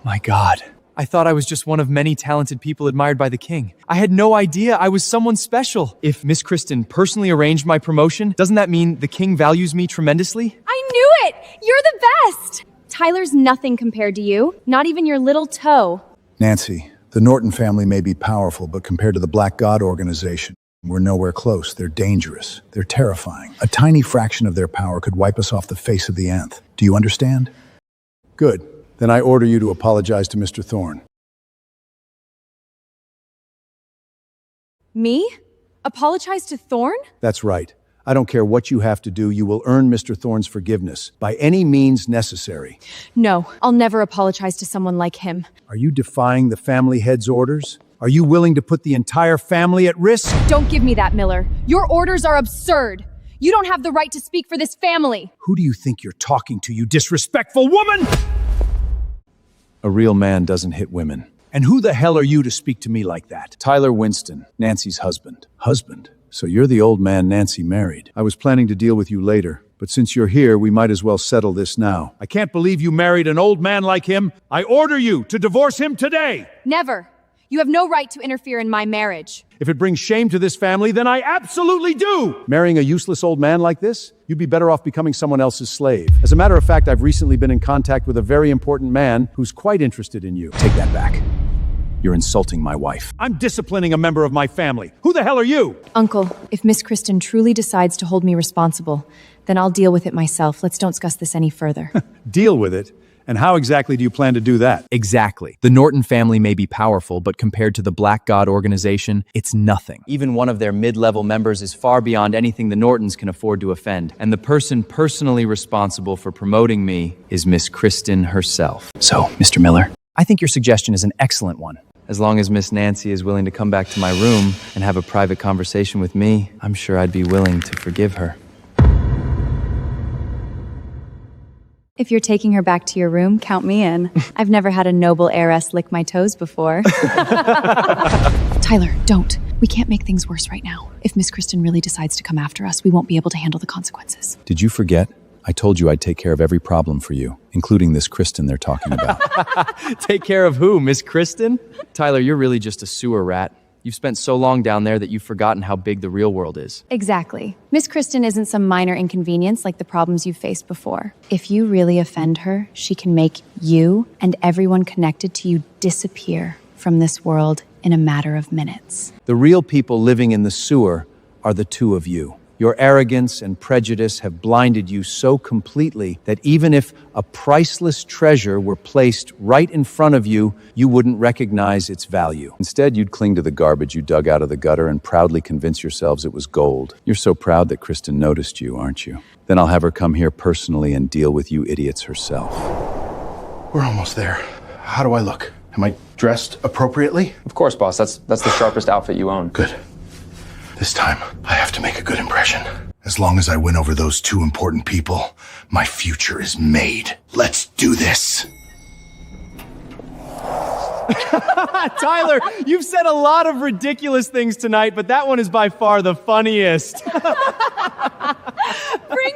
My God. I thought I was just one of many talented people admired by the king. I had no idea I was someone special. If Miss Kristen personally arranged my promotion, doesn't that mean the king values me tremendously? I knew it! You're the best! Tyler's nothing compared to you. Not even your little toe. Nancy, the Norton family may be powerful, but compared to the Black God organization, we're nowhere close. They're dangerous. They're terrifying. A tiny fraction of their power could wipe us off the face of the nth. Do you understand? Good. Then I order you to apologize to Mr. Thorne. Me? Apologize to Thorne? That's right. I don't care what you have to do, you will earn Mr. Thorne's forgiveness, by any means necessary. No, I'll never apologize to someone like him. Are you defying the family head's orders? Are you willing to put the entire family at risk? Don't give me that, Miller. Your orders are absurd. You don't have the right to speak for this family. Who do you think you're talking to, you disrespectful woman? A real man doesn't hit women. And who the hell are you to speak to me like that? Tyler Winston, Nancy's husband. Husband? So you're the old man Nancy married. I was planning to deal with you later, but since you're here, we might as well settle this now. I can't believe you married an old man like him. I order you to divorce him today. Never. You have no right to interfere in my marriage. If it brings shame to this family, then I absolutely do! Marrying a useless old man like this? You'd be better off becoming someone else's slave. As a matter of fact, I've recently been in contact with a very important man who's quite interested in you. Take that back. You're insulting my wife. I'm disciplining a member of my family. Who the hell are you? Uncle, if Miss Kristen truly decides to hold me responsible, then I'll deal with it myself. Let's don't discuss this any further. Deal with it? And how exactly do you plan to do that? Exactly. The Norton family may be powerful, but compared to the Black God organization, it's nothing. Even one of their mid-level members is far beyond anything the Nortons can afford to offend. And the person personally responsible for promoting me is Miss Kristen herself. So, Mr. Miller, I think your suggestion is an excellent one. As long as Miss Nancy is willing to come back to my room and have a private conversation with me, I'm sure I'd be willing to forgive her. If you're taking her back to your room, count me in. I've never had a noble heiress lick my toes before. Tyler, don't. We can't make things worse right now. If Miss Kristen really decides to come after us, we won't be able to handle the consequences. Did you forget? I told you I'd take care of every problem for you, including this Kristen they're talking about. Take care of who, Miss Kristen? Tyler, you're really just a sewer rat. You've spent so long down there that you've forgotten how big the real world is. Exactly. Miss Kristen isn't some minor inconvenience like the problems you've faced before. If you really offend her, she can make you and everyone connected to you disappear from this world in a matter of minutes. The real people living in the sewer are the two of you. Your arrogance and prejudice have blinded you so completely that even if a priceless treasure were placed right in front of you, you wouldn't recognize its value. Instead, you'd cling to the garbage you dug out of the gutter and proudly convince yourselves it was gold. You're so proud that Kristen noticed you, aren't you? Then I'll have her come here personally and deal with you idiots herself. We're almost there. How do I look? Am I dressed appropriately? Of course, boss. That's the sharpest outfit you own. Good. This time, I have to make a good impression. As long as I win over those two important people, my future is made. Let's do this. Tyler, you've said a lot of ridiculous things tonight, but that one is by far the funniest. Bring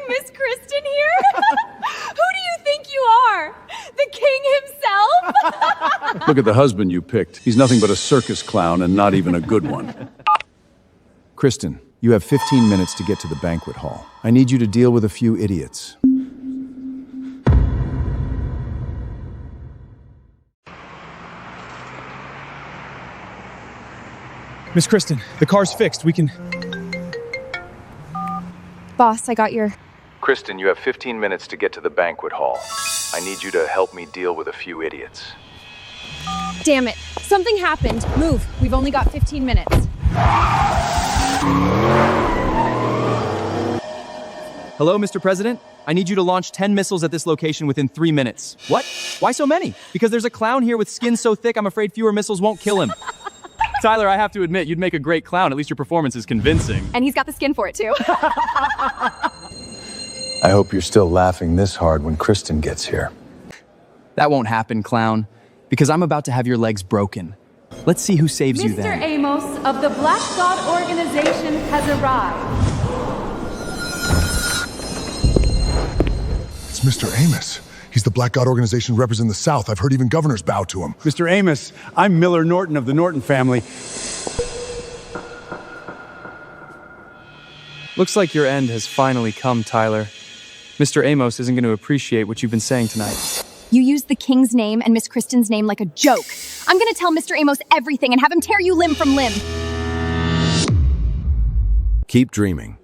Miss Kristen here? Who do you think you are? The king himself? Look at the husband you picked. He's nothing but a circus clown and not even a good one. Kristen, you have 15 minutes to get to the banquet hall. I need you to deal with a few idiots. Miss Kristen, the car's fixed. We can... Boss, I got your... Kristen, you have 15 minutes to get to the banquet hall. I need you to help me deal with a few idiots. Damn it. Something happened. Move. We've only got 15 minutes. Hello, Mr. President? I need you to launch 10 missiles at this location within 3 minutes. What? Why so many? Because there's a clown here with skin so thick I'm afraid fewer missiles won't kill him. Tyler, I have to admit, you'd make a great clown. At least your performance is convincing. And he's got the skin for it, too. I hope you're still laughing this hard when Kristen gets here. That won't happen, clown. Because I'm about to have your legs broken. Let's see who saves you then. Mr. Amos of the Black God Organization has arrived. It's Mr. Amos. He's the Black God Organization representing the South. I've heard even governors bow to him. Mr. Amos, I'm Miller Norton of the Norton family. Looks like your end has finally come, Tyler. Mr. Amos isn't going to appreciate what you've been saying tonight. You used the king's name and Miss Kristen's name like a joke. I'm gonna tell Mr. Amos everything and have him tear you limb from limb. Keep dreaming.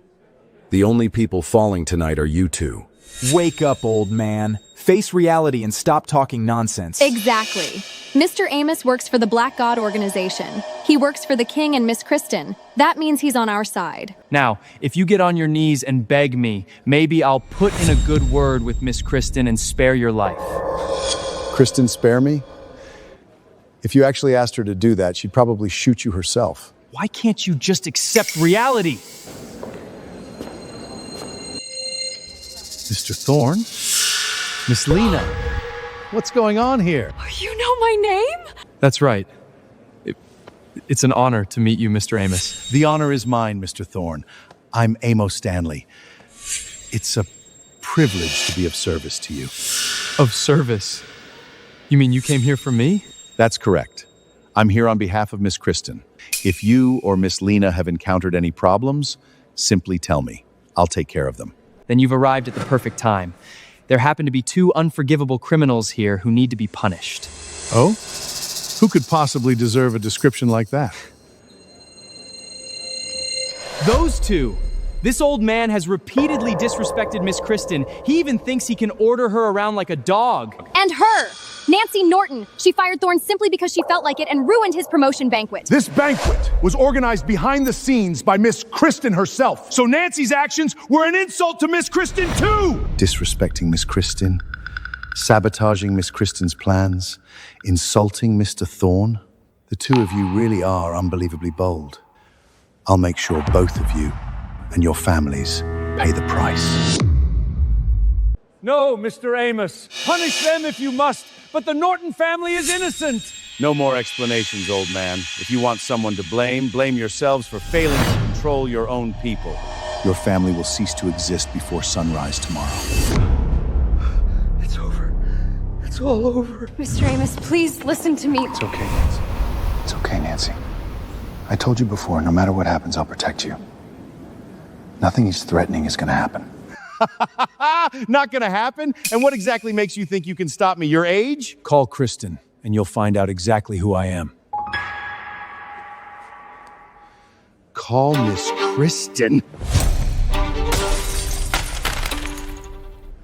The only people falling tonight are you two. Wake up, old man. Face reality and stop talking nonsense. Exactly. Mr. Amos works for the Black God Organization. He works for the king and Miss Kristen. That means he's on our side. Now, if you get on your knees and beg me, maybe I'll put in a good word with Miss Kristen and spare your life. Kristen, spare me? If you actually asked her to do that, she'd probably shoot you herself. Why can't you just accept reality? Mr. Thorne? Miss Lena. What's going on here? You know my name? That's right. It's an honor to meet you, Mr. Amos. The honor is mine, Mr. Thorne. I'm Amos Stanley. It's a privilege to be of service to you. Of service? You mean you came here for me? That's correct. I'm here on behalf of Miss Kristen. If you or Miss Lena have encountered any problems, simply tell me. I'll take care of them. Then you've arrived at the perfect time. There happen to be 2 unforgivable criminals here who need to be punished. Oh? Who could possibly deserve a description like that? Those 2! This old man has repeatedly disrespected Miss Kristen. He even thinks he can order her around like a dog. And her! Nancy Norton. She fired Thorne simply because she felt like it and ruined his promotion banquet. This banquet was organized behind the scenes by Miss Kristen herself. So Nancy's actions were an insult to Miss Kristen too! Disrespecting Miss Kristen, sabotaging Miss Kristen's plans, insulting Mr. Thorne. The 2 of you really are unbelievably bold. I'll make sure both of you and your families pay the price. No, Mr. Amos. Punish them if you must, but the Norton family is innocent. No more explanations, old man. If you want someone to blame, blame yourselves for failing to control your own people. Your family will cease to exist before sunrise tomorrow. It's over. It's all over. Mr. Amos, please listen to me. It's okay, Nancy. It's okay, Nancy. I told you before, no matter what happens, I'll protect you. Nothing he's threatening is gonna happen. Not gonna happen? And what exactly makes you think you can stop me? Your age? Call Kristen, and you'll find out exactly who I am. Call Miss Kristen.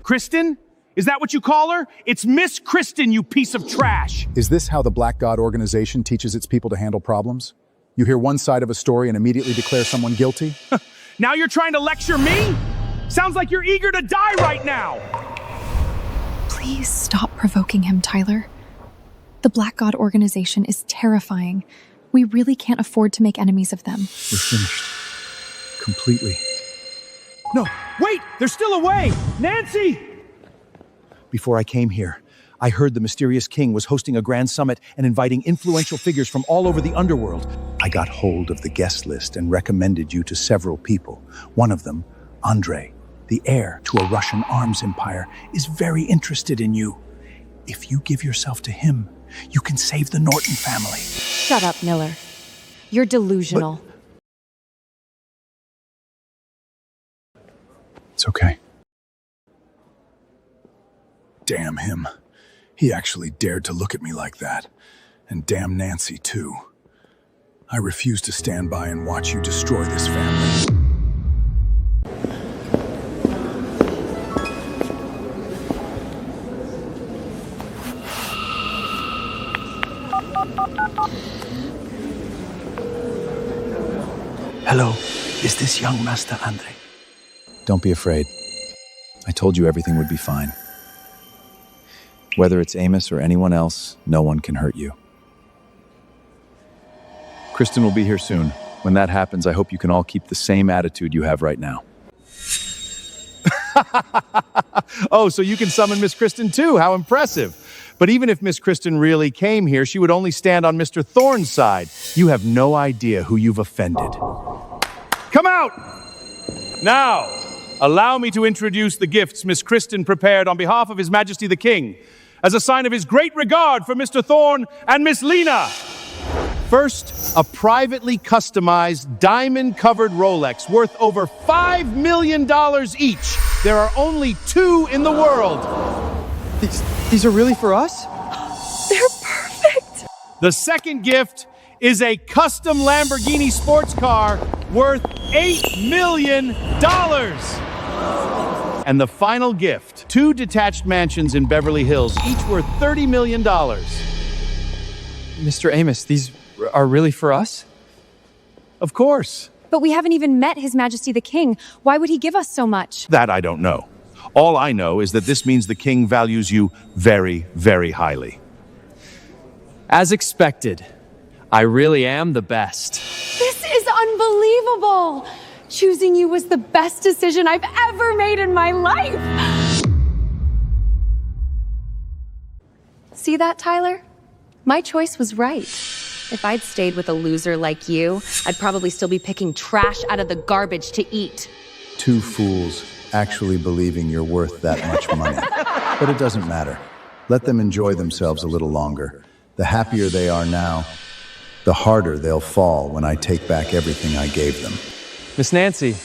Kristen? Is that what you call her? It's Miss Kristen, you piece of trash! Is this how the Black God organization teaches its people to handle problems? You hear one side of a story and immediately declare someone guilty? Now you're trying to lecture me? Sounds like you're eager to die right now! Please stop provoking him, Tyler. The Black God organization is terrifying. We really can't afford to make enemies of them. We're finished. Completely. No, wait! There's still a way! Nancy! Before I came here, I heard the mysterious king was hosting a grand summit and inviting influential figures from all over the underworld. I got hold of the guest list and recommended you to several people. One of them, Andre, the heir to a Russian arms empire, is very interested in you. If you give yourself to him, you can save the Norton family. Shut up, Miller. You're delusional. It's okay. Damn him. He actually dared to look at me like that. And damn Nancy, too. I refuse to stand by and watch you destroy this family. Hello, is this young Master Andre? Don't be afraid. I told you everything would be fine. Whether it's Amos or anyone else, no one can hurt you. Kristen will be here soon. When that happens, I hope you can all keep the same attitude you have right now. Oh, so you can summon Miss Kristen too. How impressive. But even if Miss Kristen really came here, she would only stand on Mr. Thorne's side. You have no idea who you've offended. Come out! Now, allow me to introduce the gifts Miss Kristen prepared on behalf of His Majesty the King, as a sign of his great regard for Mr. Thorne and Miss Lena. First, a privately customized diamond-covered Rolex worth over $5 million each. There are only 2 in the world. These are really for us? They're perfect! The second gift is a custom Lamborghini sports car worth $8 million. And the final gift, 2 detached mansions in Beverly Hills, each worth $30 million. Mr. Amos, these are really for us? Of course. But we haven't even met His Majesty the King. Why would he give us so much? That I don't know. All I know is that this means the king values you very, very highly. As expected, I really am the best. This is unbelievable! Choosing you was the best decision I've ever made in my life! See that, Tyler? My choice was right. If I'd stayed with a loser like you, I'd probably still be picking trash out of the garbage to eat. 2 fools actually believing you're worth that much money. But it doesn't matter. Let them enjoy themselves a little longer. The happier they are now, the harder they'll fall when I take back everything I gave them. Miss Nancy,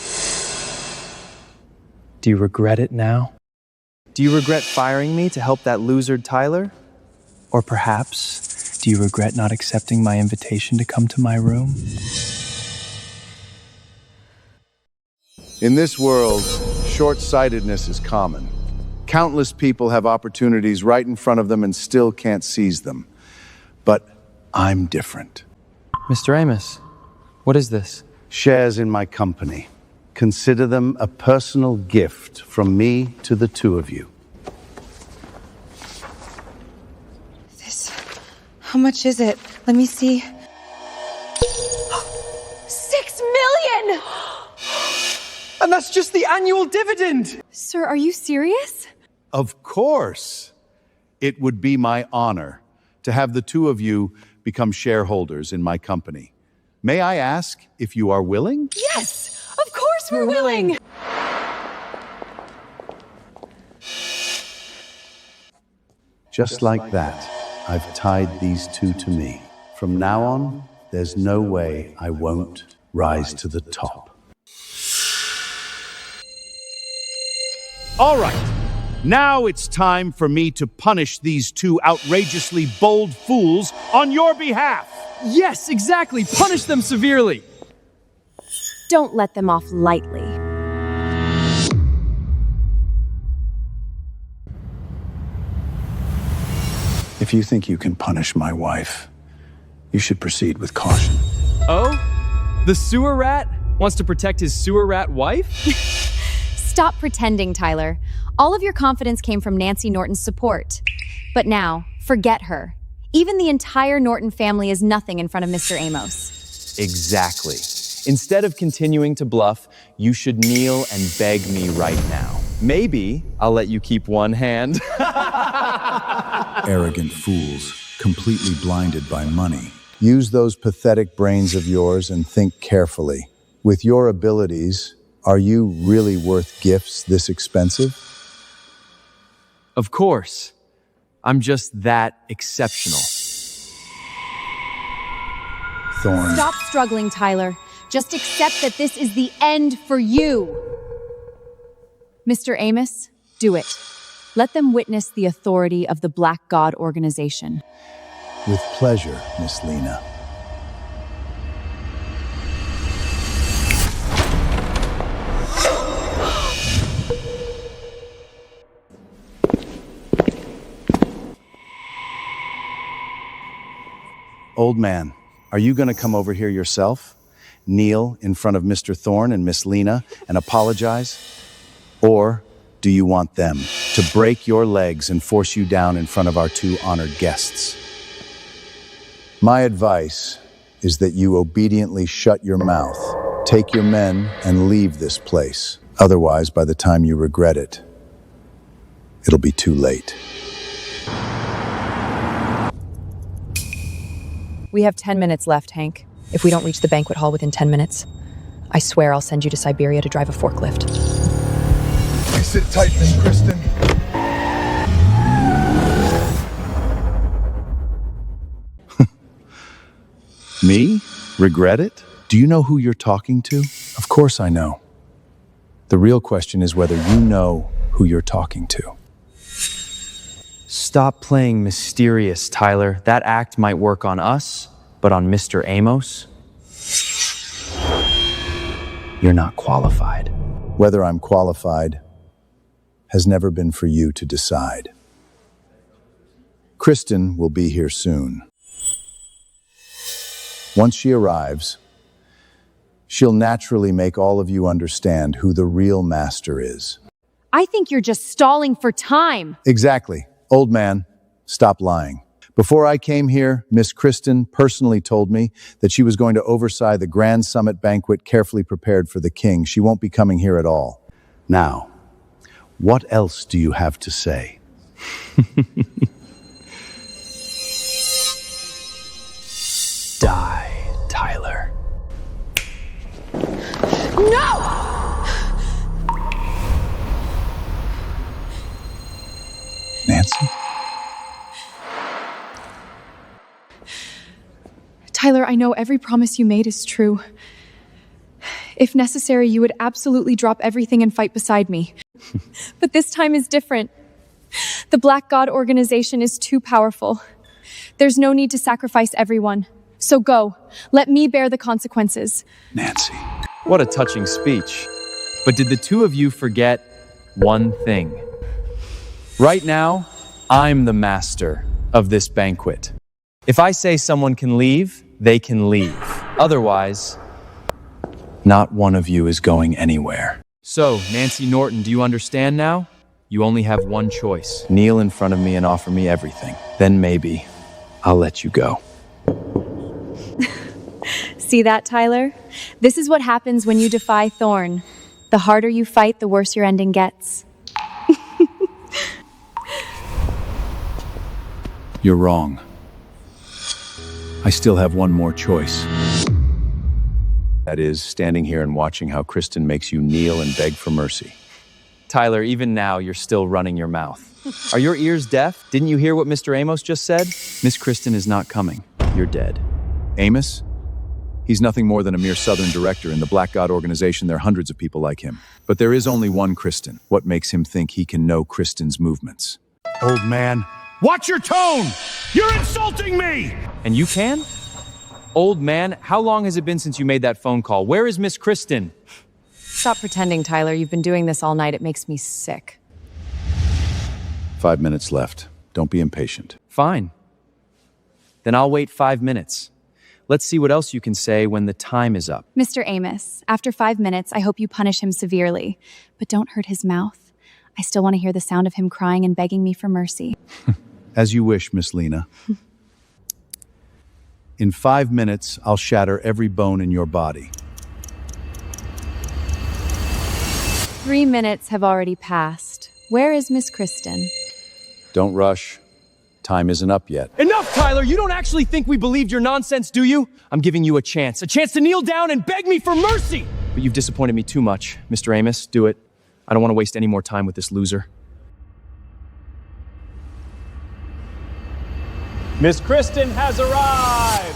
do you regret it now? Do you regret firing me to help that loser Tyler? Or perhaps, do you regret not accepting my invitation to come to my room? In this world, short-sightedness is common. Countless people have opportunities right in front of them and still can't seize them. But I'm different. Mr. Amos, what is this? Shares in my company. Consider them a personal gift from me to the 2 of you. How much is it? Let me see. $6 million! And that's just the annual dividend! Sir, are you serious? Of course. It would be my honor to have the two of you become shareholders in my company. May I ask if you are willing? Yes! Of course we're willing! Just like that, I've tied these two to me. From now on, there's no way I won't rise to the top. All right. Now it's time for me to punish these two outrageously bold fools on your behalf. Yes, exactly. Punish them severely. Don't let them off lightly. If you think you can punish my wife, you should proceed with caution. Oh? The sewer rat wants to protect his sewer rat wife? Stop pretending, Tyler. All of your confidence came from Nancy Norton's support. But now, forget her. Even the entire Norton family is nothing in front of Mr. Amos. Exactly. Instead of continuing to bluff, you should kneel and beg me right now. Maybe I'll let you keep one hand. Arrogant fools, completely blinded by money. Use those pathetic brains of yours and think carefully. With your abilities, are you really worth gifts this expensive? Of course. I'm just that exceptional. Thorn. Stop struggling, Tyler. Just accept that this is the end for you. Mr. Amos, do it. Let them witness the authority of the Black God organization. With pleasure, Miss Lena. Old man, are you going to come over here yourself? Kneel in front of Mr. Thorne and Miss Lena and apologize? Or do you want them to break your legs and force you down in front of our two honored guests? My advice is that you obediently shut your mouth, take your men, and leave this place. Otherwise, by the time you regret it, it'll be too late. We have 10 minutes left, Hank. If we don't reach the banquet hall within 10 minutes, I swear I'll send you to Siberia to drive a forklift. Sit tight, Miss Kristen. Me? Regret it? Do you know who you're talking to? Of course I know. The real question is whether you know who you're talking to. Stop playing mysterious, Tyler. That act might work on us, but on Mr. Amos? You're not qualified. Whether I'm qualified has never been for you to decide. Kristen will be here soon. Once she arrives, she'll naturally make all of you understand who the real master is. I think you're just stalling for time. Exactly. Old man, stop lying. Before I came here, Miss Kristen personally told me that she was going to oversee the Grand Summit banquet carefully prepared for the king. She won't be coming here at all. Now, what else do you have to say? Die, Tyler. No! Nancy? Tyler, I know every promise you made is true. If necessary, you would absolutely drop everything and fight beside me. But this time is different. The Black God organization is too powerful. There's no need to sacrifice everyone. So go. Let me bear the consequences. Nancy. What a touching speech. But did the two of you forget one thing? Right now, I'm the master of this banquet. If I say someone can leave, they can leave. Otherwise, Not one of you is going anywhere. So, Nancy Norton, do you understand now? You only have one choice. Kneel in front of me and offer me everything. Then maybe I'll let you go. See that, Tyler? This is what happens when you defy Thorne. The harder you fight, the worse your ending gets. You're wrong. I still have one more choice. That is, standing here and watching how Kristen makes you kneel and beg for mercy. Tyler, even now, you're still running your mouth. Are your ears deaf? Didn't you hear what Mr. Amos just said? Miss Kristen is not coming. You're dead. Amos? He's nothing more than a mere Southern director. In the Black God organization, there are hundreds of people like him. But there is only one Kristen. What makes him think he can know Kristen's movements? Old man, watch your tone! You're insulting me! And you can? Old man, how long has it been since you made that phone call? Where is Miss Kristen? Stop pretending, Tyler. You've been doing this all night. It makes me sick. 5 minutes left. Don't be impatient. Fine. Then I'll wait 5 minutes. Let's see what else you can say when the time is up. Mr. Amos, after 5 minutes, I hope you punish him severely. But don't hurt his mouth. I still want to hear the sound of him crying and begging me for mercy. As you wish, Miss Lena. In 5 minutes, I'll shatter every bone in your body. 3 minutes have already passed. Where is Miss Kristen? Don't rush. Time isn't up yet. Enough, Tyler! You don't actually think we believed your nonsense, do you? I'm giving you a chance to kneel down and beg me for mercy! But you've disappointed me too much. Mr. Amos, do it. I don't want to waste any more time with this loser. Miss Kristen has arrived!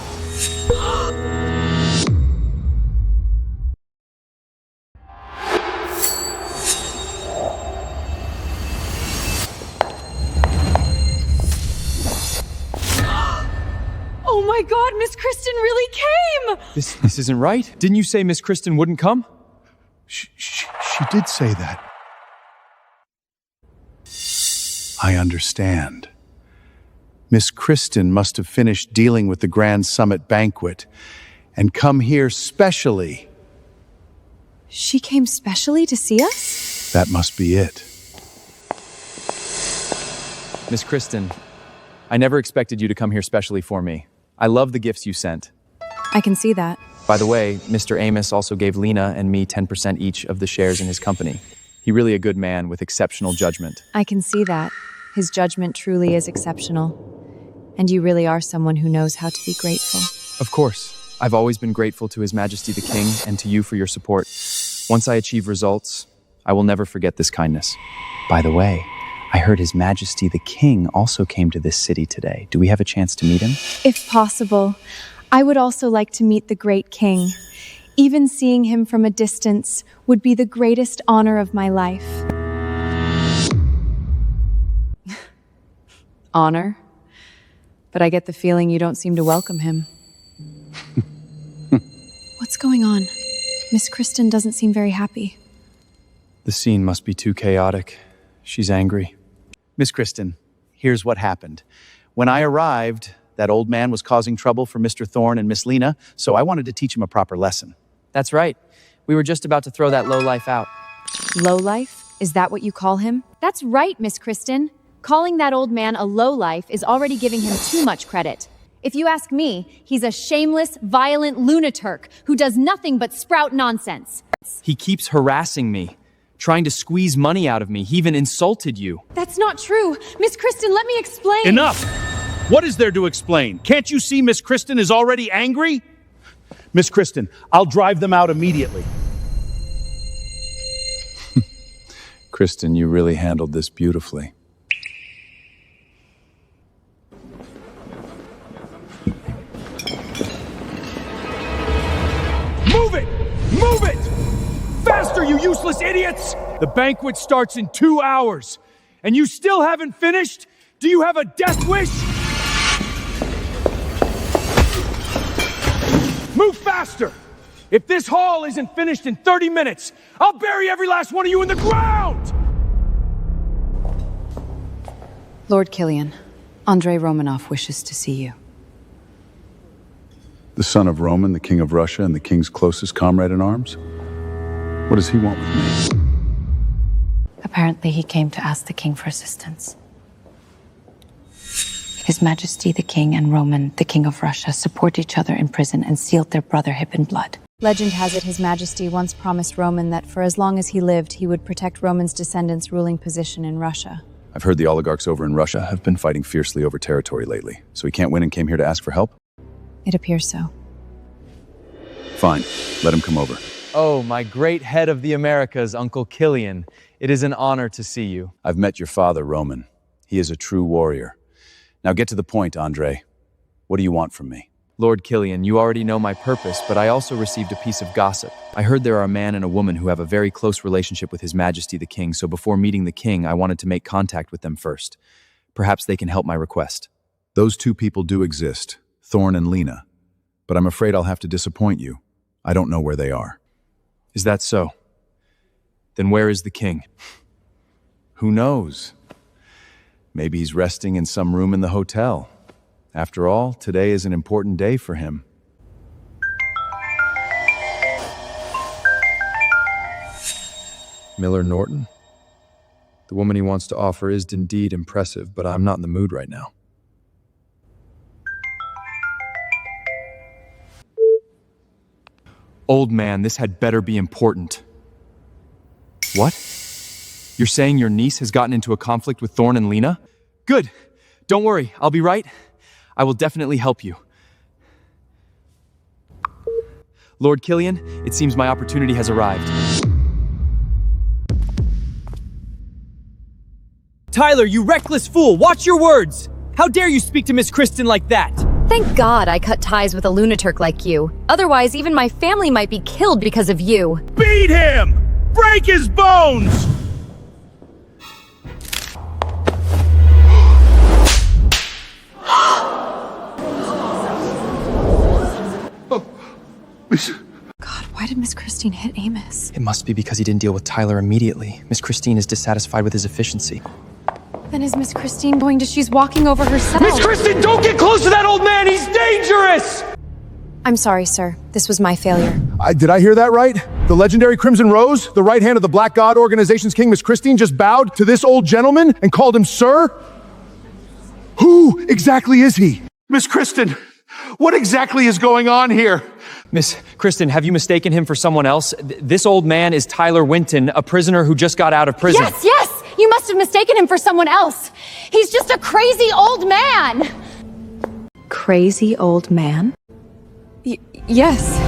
Oh my God, Miss Kristen really came! This isn't right. Didn't you say Miss Kristen wouldn't come? She did say that. I understand. Miss Kristen must have finished dealing with the Grand Summit banquet and come here specially. She came specially to see us? That must be it. Miss Kristen, I never expected you to come here specially for me. I love the gifts you sent. I can see that. By the way, Mr. Amos also gave Lena and me 10% each of the shares in his company. He's really a good man with exceptional judgment. I can see that. His judgment truly is exceptional. And you really are someone who knows how to be grateful. Of course. I've always been grateful to His Majesty the King and to you for your support. Once I achieve results, I will never forget this kindness. By the way, I heard His Majesty the King also came to this city today. Do we have a chance to meet him? If possible, I would also like to meet the great king. Even seeing him from a distance would be the greatest honor of my life. Honor? But I get the feeling you don't seem to welcome him. What's going on? Miss Kristen doesn't seem very happy. The scene must be too chaotic. She's angry. Miss Kristen, here's what happened. When I arrived, that old man was causing trouble for Mr. Thorne and Miss Lena, so I wanted to teach him a proper lesson. That's right. We were just about to throw that lowlife out. Lowlife? Is that what you call him? That's right, Miss Kristen. Calling that old man a lowlife is already giving him too much credit. If you ask me, he's a shameless, violent lunatic who does nothing but sprout nonsense. He keeps harassing me, trying to squeeze money out of me. He even insulted you. That's not true. Miss Kristen, let me explain. Enough! What is there to explain? Can't you see Miss Kristen is already angry? Miss Kristen, I'll drive them out immediately. Kristen, you really handled this beautifully. Move it! Move it! Faster, you useless idiots! The banquet starts in 2 hours, and you still haven't finished? Do you have a death wish? Move faster! If this hall isn't finished in 30 minutes, I'll bury every last one of you in the ground! Lord Killian, Andrei Romanov wishes to see you. The son of Roman, the king of Russia, and the king's closest comrade in arms? What does he want with me? Apparently he came to ask the king for assistance. His Majesty the King and Roman, the King of Russia, support each other in prison and sealed their brotherhood in blood. Legend has it His Majesty once promised Roman that for as long as he lived, he would protect Roman's descendants' ruling position in Russia. I've heard the oligarchs over in Russia have been fighting fiercely over territory lately, so he can't win and came here to ask for help? It appears so. Fine, let him come over. Oh, my great head of the Americas, Uncle Killian. It is an honor to see you. I've met your father, Roman. He is a true warrior. Now get to the point, Andre. What do you want from me? Lord Killian, you already know my purpose, but I also received a piece of gossip. I heard there are a man and a woman who have a very close relationship with His Majesty the King, so before meeting the King, I wanted to make contact with them first. Perhaps they can help my request. Those two people do exist, Thorn and Lena. But I'm afraid I'll have to disappoint you. I don't know where they are. Is that so? Then where is the King? Who knows? Maybe he's resting in some room in the hotel. After all, today is an important day for him. Miller Norton? The woman he wants to offer is indeed impressive, but I'm not in the mood right now. Old man, this had better be important. What? You're saying your niece has gotten into a conflict with Thorn and Lena? Good. Don't worry, I'll be right. I will definitely help you. Lord Killian, it seems my opportunity has arrived. Tyler, you reckless fool! Watch your words! How dare you speak to Miss Kristen like that? Thank God I cut ties with a lunatic like you. Otherwise, even my family might be killed because of you. Beat him! Break his bones! God, why did Miss Christine hit Amos? It must be because he didn't deal with Tyler immediately. Miss Christine is dissatisfied with his efficiency. Then is Miss Christine going to... She's walking over herself. Miss Kristen, don't get close to that old man! He's dangerous! I'm sorry, sir. This was my failure. Did I hear that right? The legendary Crimson Rose, the right hand of the Black God Organization's king, Miss Christine, just bowed to this old gentleman and called him sir? Who exactly is he? Miss Kristen, what exactly is going on here? Miss Kristen, have you mistaken him for someone else? This old man is Tyler Winton, a prisoner who just got out of prison. Yes, yes! You must have mistaken him for someone else. He's just a crazy old man. Crazy old man? Yes.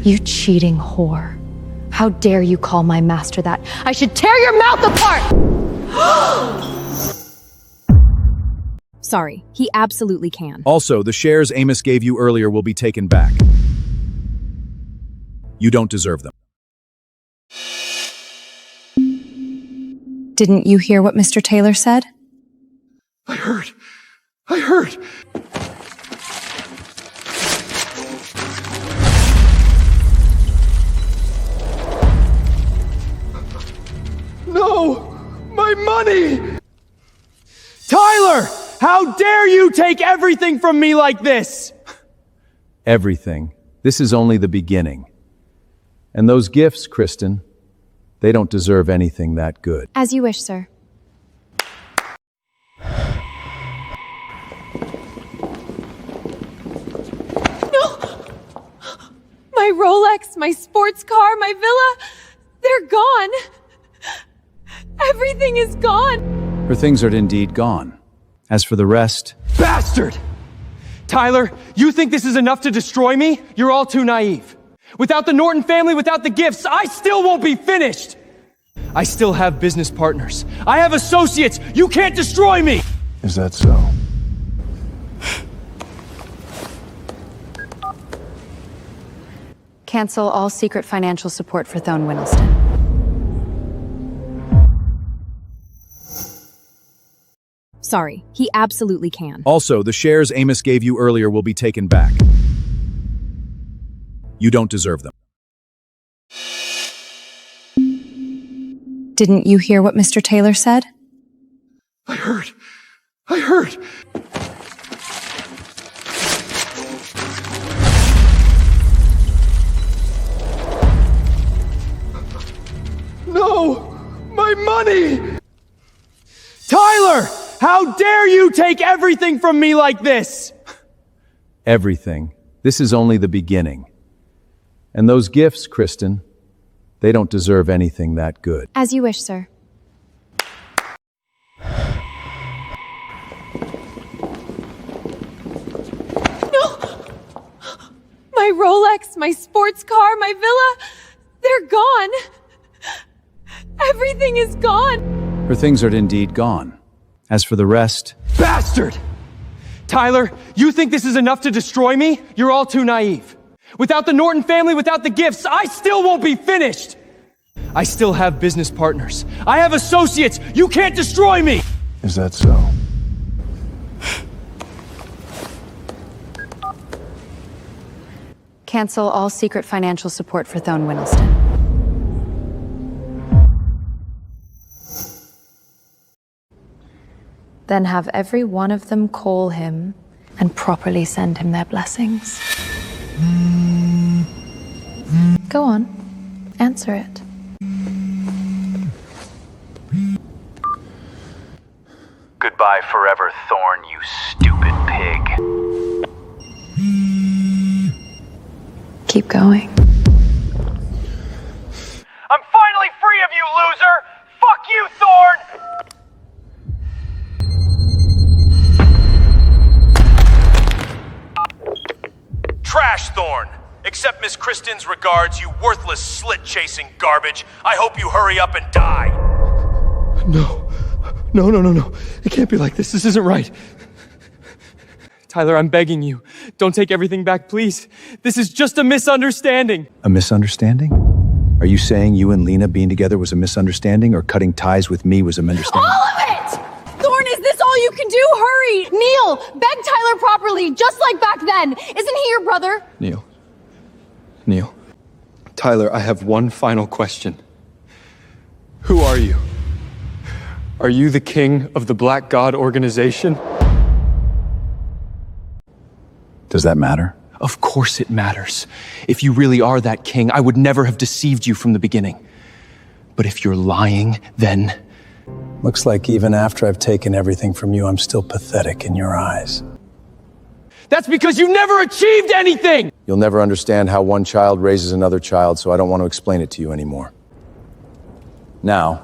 You cheating whore. How dare you call my master that? I should tear your mouth apart! Sorry, he absolutely can. Also, the shares Amos gave you earlier will be taken back. You don't deserve them. Didn't you hear what Mr. Taylor said? I heard. I heard. No! My money! Tyler! How dare you take everything from me like this? Everything. This is only the beginning. And those gifts, Kristen, they don't deserve anything that good. As you wish, sir. No! My Rolex, my sports car, my villa, they're gone. Everything is gone. Her things are indeed gone. As for the rest... Bastard! Tyler, you think this is enough to destroy me? You're all too naive. Without the Norton family, without the gifts, I still won't be finished! I still have business partners. I have associates! You can't destroy me! Is that so? Cancel all secret financial support for Thone Winston. Sorry, he absolutely can. Also, the shares Amos gave you earlier will be taken back. You don't deserve them. Didn't you hear what Mr. Taylor said? I heard. I heard. No! My money! Tyler! How dare you take everything from me like this? Everything. This is only the beginning. And those gifts, Kristen, They don't deserve anything that good. As you wish, sir. My Rolex, my sports car, my villa, they're gone. Everything is gone. Her things are indeed gone. As for the rest... Bastard! Tyler, you think this is enough to destroy me? You're all too naive. Without the Norton family, without the gifts, I still won't be finished! I still have business partners. I have associates! You can't destroy me! Is that so? Cancel all secret financial support for Thone Winston. Then have every one of them call him and properly send him their blessings. Go on, answer it. Goodbye forever, Thorn, you stupid pig. Keep going. I'm finally free of you, loser! Fuck you, Thorn! Trash, Thorn! Accept Miss Kristen's regards, you worthless slit-chasing garbage. I hope you hurry up and die. No. No. It can't be like this. This isn't right. Tyler, I'm begging you. Don't take everything back, please. This is just a misunderstanding. A misunderstanding? Are you saying you and Lena being together was a misunderstanding, or cutting ties with me was a misunderstanding? All of it! Thorn, is this all you can do? Hurry! Neil, beg Tyler properly, just like back then. Isn't he your brother? Neil. Tyler, I have one final question. Who are you? Are you the king of the Black God organization? Does that matter? Of course it matters. If you really are that king, I would never have deceived you from the beginning. But if you're lying, then... Looks like even after I've taken everything from you, I'm still pathetic in your eyes. That's because you never achieved anything! You'll never understand how one child raises another child, so I don't want to explain it to you anymore. Now,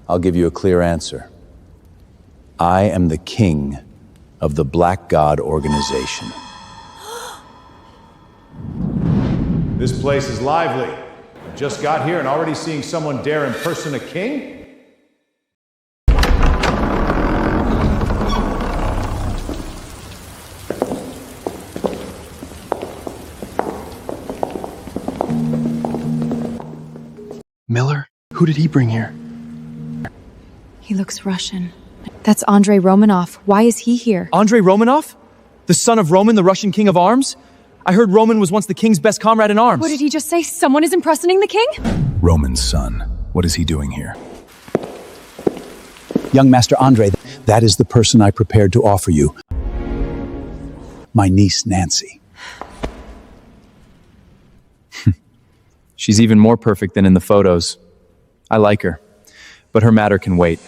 I'll give you a clear answer. I am the king of the Black God organization. This place is lively. Just got here and already seeing someone dare impersonate a king? Miller? Who did he bring here? He looks Russian. That's Andrei Romanov. Why is he here? Andrei Romanov? The son of Roman, the Russian king of arms? I heard Roman was once the king's best comrade in arms. What did he just say? Someone is impersonating the king? Roman's son. What is he doing here? Young Master Andrei, That is the person I prepared to offer you. My niece, Nancy. She's even more perfect than in the photos. I like her, but her matter can wait.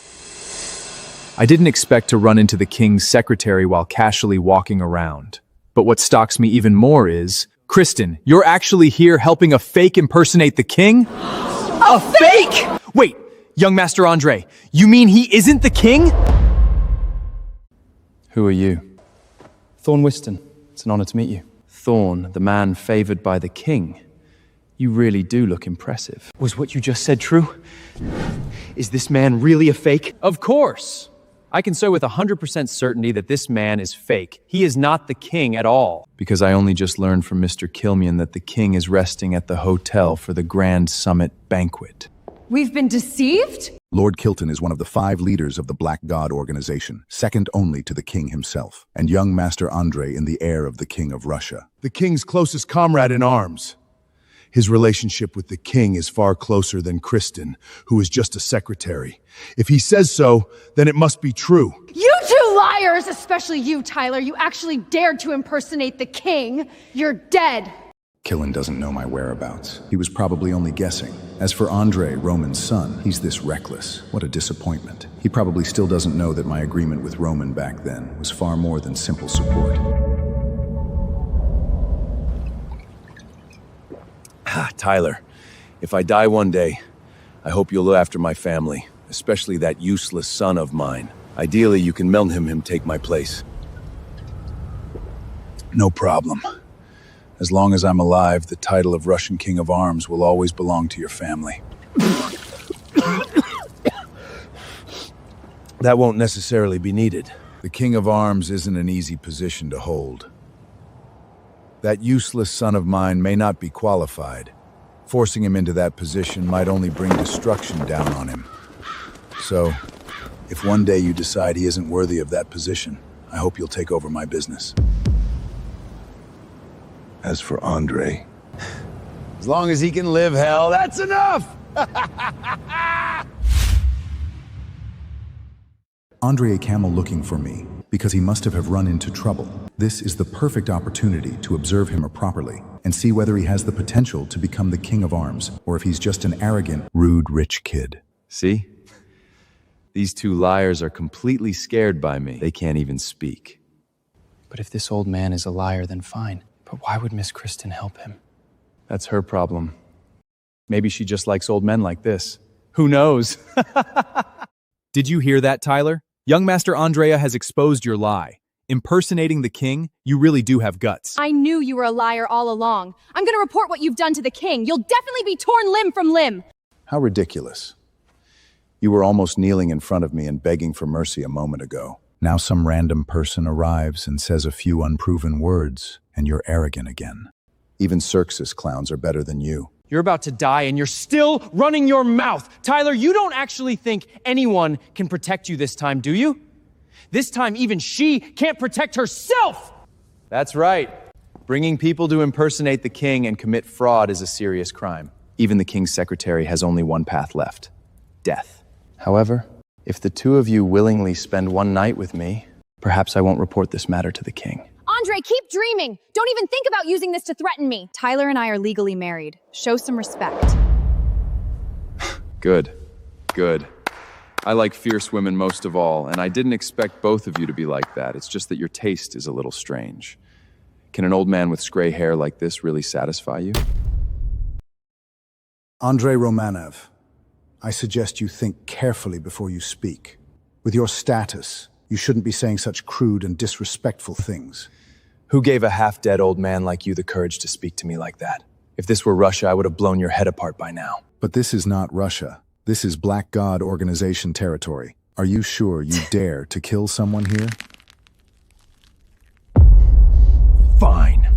I didn't expect to run into the king's secretary while casually walking around. But what stalks me even more is, Kristen, you're actually here helping a fake impersonate the king? A fake?! Wait, young Master Andrei, you mean he isn't the king? Who are you? Thorn Winston. It's an honor to meet you. Thorn, the man favored by the king. You really do look impressive. Was what you just said true? Is this man really a fake? Of course. I can say with 100% certainty that this man is fake. He is not the king at all. Because I only just learned from Mr. Kilmian that the king is resting at the hotel for the Grand Summit banquet. We've been deceived? Lord Kilton is one of the 5 leaders of the Black God organization, second only to the king himself, and young Master Andrei in the heir of the King of Russia. The king's closest comrade in arms. His relationship with the king is far closer than Kristen, who is just a secretary. If he says so, then it must be true. You two liars, especially you, Tyler. You actually dared to impersonate the king. You're dead. Killen doesn't know my whereabouts. He was probably only guessing. As for Andrei, Roman's son, he's this reckless. What a disappointment. He probably still doesn't know that my agreement with Roman back then was far more than simple support. Tyler, If I die one day, I hope you'll look after my family, especially that useless son of mine. Ideally, you can melt him take my place. No problem. As long as I'm alive, the title of Russian King of Arms will always belong to your family. That won't necessarily be needed. The King of Arms isn't an easy position to hold. That useless son of mine may not be qualified. Forcing him into that position might only bring destruction down on him. So, if one day you decide he isn't worthy of that position, I hope you'll take over my business. As for Andre, As long as he can live hell, that's enough! Andre a camel looking for me, because he must have run into trouble. This is the perfect opportunity to observe him properly and see whether he has the potential to become the King of Arms, or if he's just an arrogant, rude, rich kid. See? These two liars are completely scared by me. They can't even speak. But if this old man is a liar, then fine. But why would Miss Kristen help him? That's her problem. Maybe she just likes old men like this. Who knows? Did you hear that, Tyler? Young Master Andrea has exposed your lie. Impersonating the king, you really do have guts. I knew you were a liar all along. I'm gonna report what you've done to the king. You'll definitely be torn limb from limb. How ridiculous. You were almost kneeling in front of me and begging for mercy a moment ago. Now some random person arrives and says a few unproven words, and you're arrogant again. Even circus clowns are better than you. You're about to die and you're still running your mouth. Tyler, you don't actually think anyone can protect you this time, do you? This time, even she can't protect herself! That's right. Bringing people to impersonate the king and commit fraud is a serious crime. Even the king's secretary has only one path left: death. However, if the two of you willingly spend one night with me, perhaps I won't report this matter to the king. Andre, keep dreaming. Don't even think about using this to threaten me. Tyler and I are legally married. Show some respect. Good. Good. I like fierce women most of all, and I didn't expect both of you to be like that. It's just that your taste is a little strange. Can an old man with gray hair like this really satisfy you? Andrei Romanov, I suggest you think carefully before you speak. With your status, you shouldn't be saying such crude and disrespectful things. Who gave a half-dead old man like you the courage to speak to me like that? If this were Russia, I would have blown your head apart by now. But this is not Russia. This is Black God Organization territory. Are you sure you dare to kill someone here? Fine.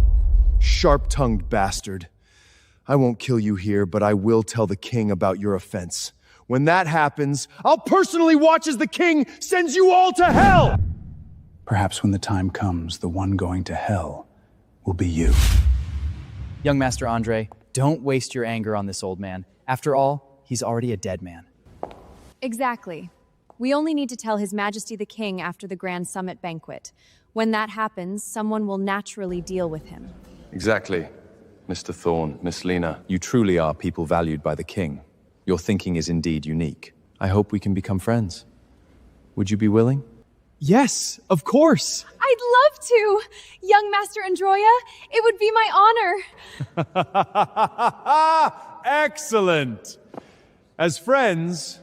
Sharp-tongued bastard. I won't kill you here, but I will tell the king about your offense. When that happens, I'll personally watch as the king sends you all to hell! Perhaps when the time comes, the one going to hell will be you. Young Master Andre, don't waste your anger on this old man. After all, he's already a dead man. Exactly. We only need to tell His Majesty the King after the Grand Summit banquet. When that happens, someone will naturally deal with him. Exactly. Mr. Thorne, Miss Lena. You truly are people valued by the king. Your thinking is indeed unique. I hope we can become friends. Would you be willing? Yes, of course. I'd love to. Young Master Andrea, it would be my honor. Excellent. As friends,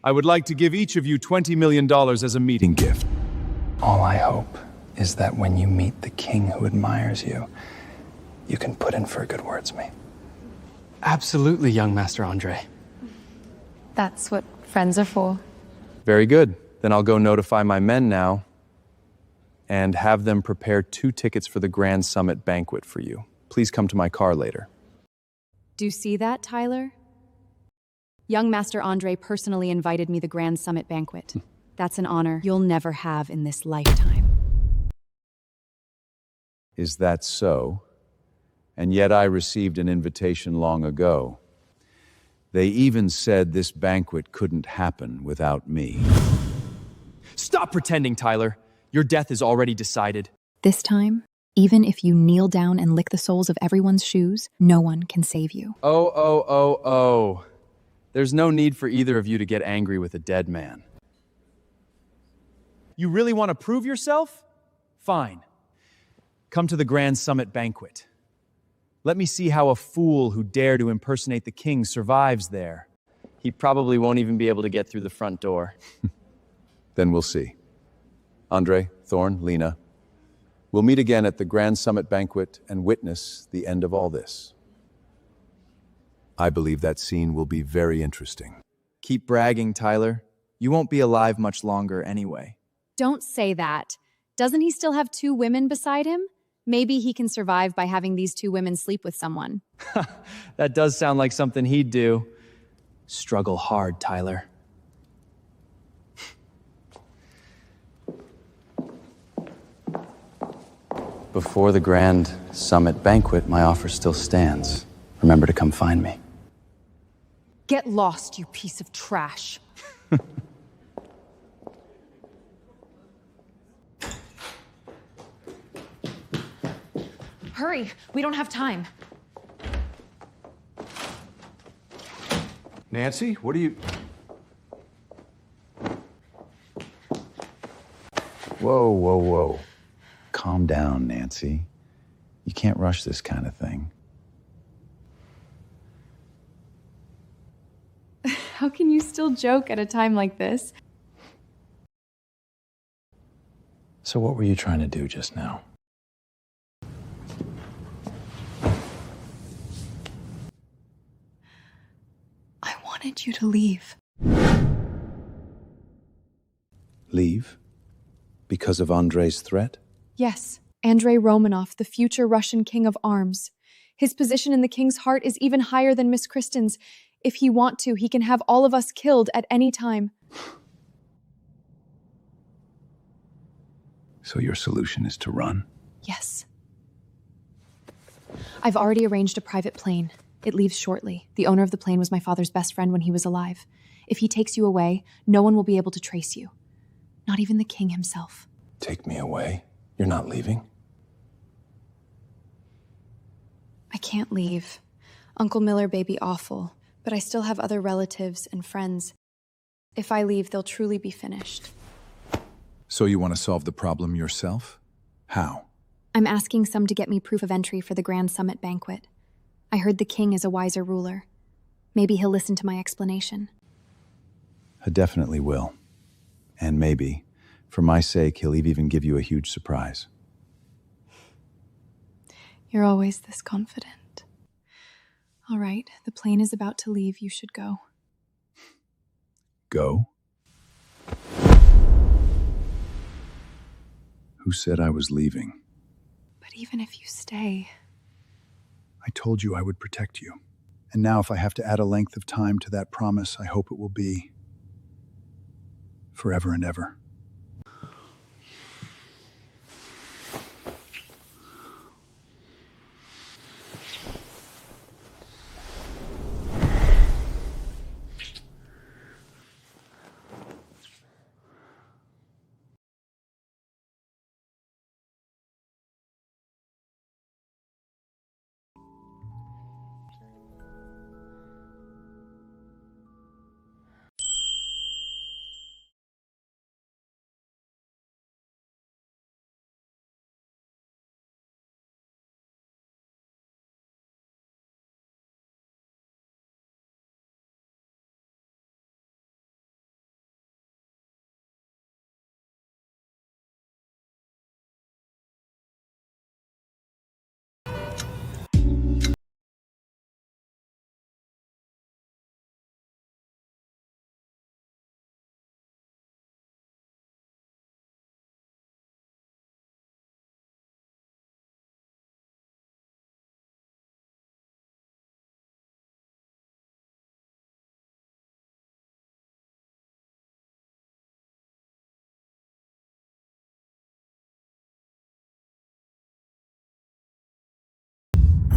I would like to give each of you $20 million as a meeting gift. All I hope is that when you meet the king who admires you, you can put in for good words me. Absolutely, young Master Andre. That's what friends are for. Very good. Then I'll go notify my men now and have them prepare 2 tickets for the Grand Summit banquet for you. Please come to my car later. Do you see that, Tyler? Young Master Andre personally invited me the Grand Summit banquet. That's an honor you'll never have in this lifetime. Is that so? And yet I received an invitation long ago. They even said this banquet couldn't happen without me. Stop pretending, Tyler. Your death is already decided. This time, even if you kneel down and lick the soles of everyone's shoes, no one can save you. Oh. There's no need for either of you to get angry with a dead man. You really want to prove yourself? Fine. Come to the Grand Summit banquet. Let me see how a fool who dare to impersonate the king survives there. He probably won't even be able to get through the front door. Then we'll see. Andre, Thorn, Lena, we'll meet again at the Grand Summit banquet and witness the end of all this. I believe that scene will be very interesting. Keep bragging, Tyler. You won't be alive much longer anyway. Don't say that. Doesn't he still have 2 women beside him? Maybe he can survive by having these 2 women sleep with someone. That does sound like something he'd do. Struggle hard, Tyler. Before the Grand Summit banquet, my offer still stands. Remember to come find me. Get lost, you piece of trash. Hurry, we don't have time. Nancy, what are you... Whoa, whoa, whoa. Calm down, Nancy. You can't rush this kind of thing. How can you still joke at a time like this? So what were you trying to do just now? I wanted you to leave. Leave? Because of Andrei's threat? Yes, Andrei Romanov, the future Russian king of arms. His position in the king's heart is even higher than Miss Kristen's. If he want to, he can have all of us killed at any time. So your solution is to run? Yes. I've already arranged a private plane. It leaves shortly. The owner of the plane was my father's best friend when he was alive. If he takes you away, no one will be able to trace you. Not even the king himself. Take me away? You're not leaving? I can't leave. Uncle Miller may be awful, but I still have other relatives and friends. If I leave, they'll truly be finished. So you want to solve the problem yourself? How? I'm asking some to get me proof of entry for the Grand Summit banquet. I heard the king is a wiser ruler. Maybe he'll listen to my explanation. I definitely will. And maybe, for my sake, he'll even give you a huge surprise. You're always this confident. All right, the plane is about to leave. You should go. Go? Who said I was leaving? But even if you stay... I told you I would protect you. And now if I have to add a length of time to that promise, I hope it will be forever and ever.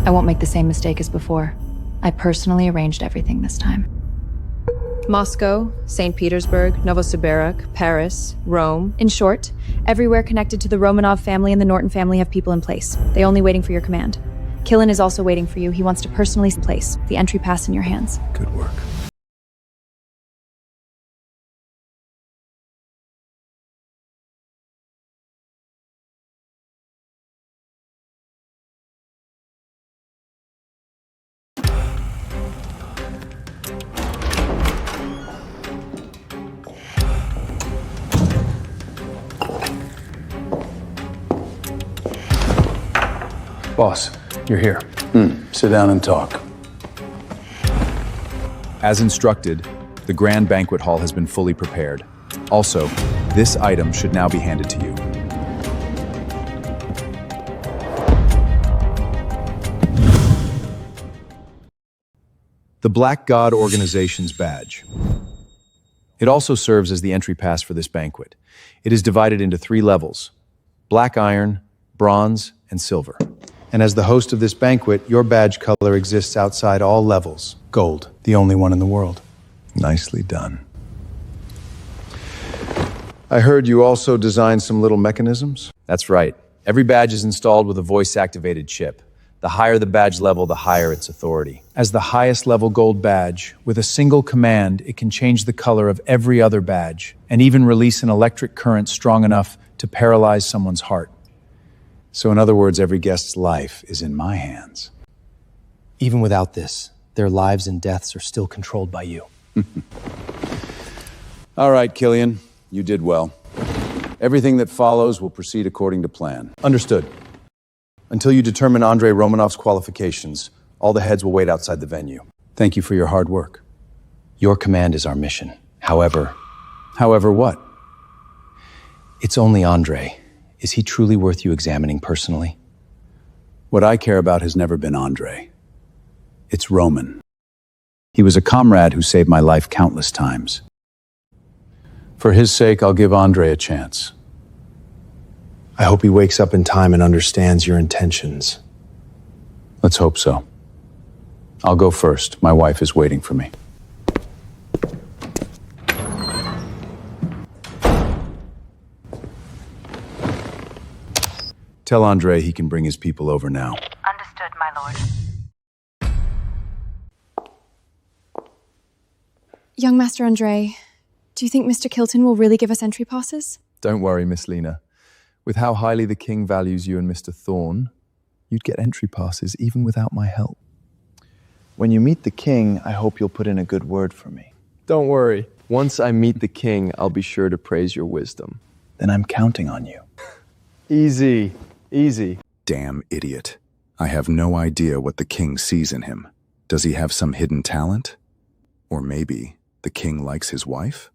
I won't make the same mistake as before. I personally arranged everything this time. Moscow, St. Petersburg, Novosibirsk, Paris, Rome. In short, everywhere connected to the Romanov family and the Norton family have people in place. They only waiting for your command. Killen is also waiting for you. He wants to personally place the entry pass in your hands. Good work. Boss, you're here. Sit down and talk. As instructed, the grand banquet hall has been fully prepared. Also, this item should now be handed to you. The Black God Organization's badge. It also serves as the entry pass for this banquet. It is divided into 3 levels: black iron, bronze, and silver. And as the host of this banquet, your badge color exists outside all levels. Gold, the only one in the world. Nicely done. I heard you also designed some little mechanisms? That's right. Every badge is installed with a voice-activated chip. The higher the badge level, the higher its authority. As the highest level gold badge, with a single command, it can change the color of every other badge, and even release an electric current strong enough to paralyze someone's heart. So in other words, every guest's life is in my hands. Even without this, their lives and deaths are still controlled by you. All right, Killian, you did well. Everything that follows will proceed according to plan. Understood. Until you determine Andrei Romanov's qualifications, all the heads will wait outside the venue. Thank you for your hard work. Your command is our mission. However, what? It's only Andrei. Is he truly worth you examining personally? What I care about has never been Andrei. It's Roman. He was a comrade who saved my life countless times. For his sake, I'll give Andrei a chance. I hope he wakes up in time and understands your intentions. Let's hope so. I'll go first. My wife is waiting for me. Tell Andrei he can bring his people over now. Understood, my lord. Young Master Andre, do you think Mr. Kilton will really give us entry passes? Don't worry, Miss Lena. With how highly the king values you and Mr. Thorne, you'd get entry passes even without my help. When you meet the king, I hope you'll put in a good word for me. Don't worry. Once I meet the king, I'll be sure to praise your wisdom. Then I'm counting on you. Easy. Easy. Damn idiot. I have no idea what the king sees in him. Does he have some hidden talent? Or maybe the king likes his wife?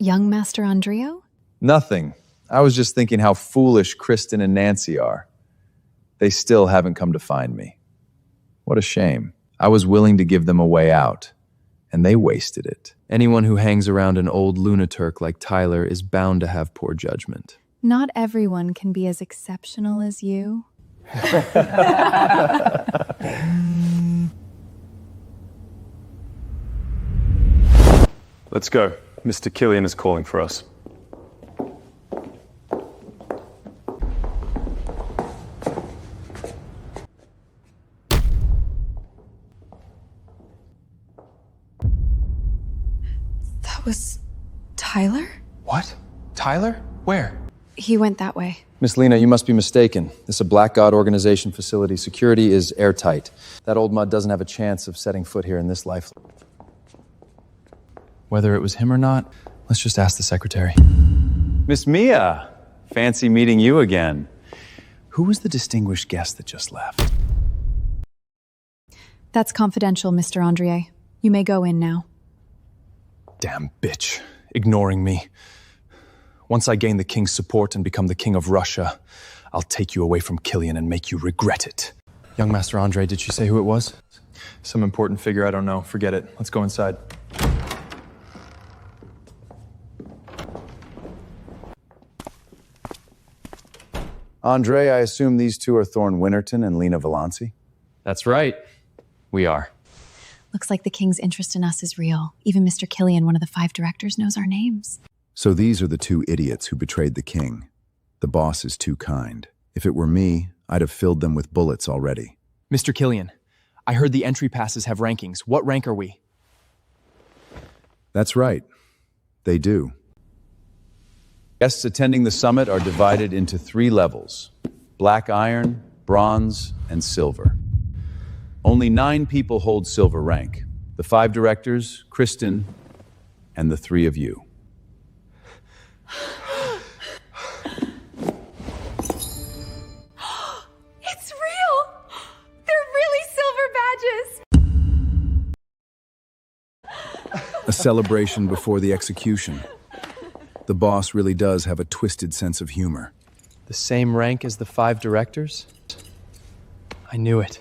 Young Master Andrio? Nothing. I was just thinking how foolish Kristen and Nancy are. They still haven't come to find me. What a shame. I was willing to give them a way out, and they wasted it. Anyone who hangs around an old lunaturk like Tyler is bound to have poor judgment. Not everyone can be as exceptional as you. Let's go. Mr. Killian is calling for us. That was Tyler? What? Tyler? Where? He went that way. Miss Lena, you must be mistaken. This is a Black God Organization facility. Security is airtight. That old mud doesn't have a chance of setting foot here in this life. Whether it was him or not, let's just ask the secretary. Miss Mia, fancy meeting you again. Who was the distinguished guest that just left? That's confidential, Mr. Andrier. You may go in now. Damn bitch, ignoring me. Once I gain the king's support and become the king of Russia, I'll take you away from Killian and make you regret it. Young Master Andre, did she say who it was? Some important figure, I don't know. Forget it. Let's go inside. Andre, I assume these two are Thorne Winterton and Lena Valanci? That's right. We are. Looks like the king's interest in us is real. Even Mr. Killian, one of the 5 directors, knows our names. So these are the 2 idiots who betrayed the king. The boss is too kind. If it were me, I'd have filled them with bullets already. Mr. Killian, I heard the entry passes have rankings. What rank are we? That's right. They do. Guests attending the summit are divided into 3 levels: black iron, bronze, and silver. Only 9 people hold silver rank: the 5 directors, Kristen, and the 3 of you. celebration before the execution. The boss really does have a twisted sense of humor. The same rank as the 5 directors? I knew it.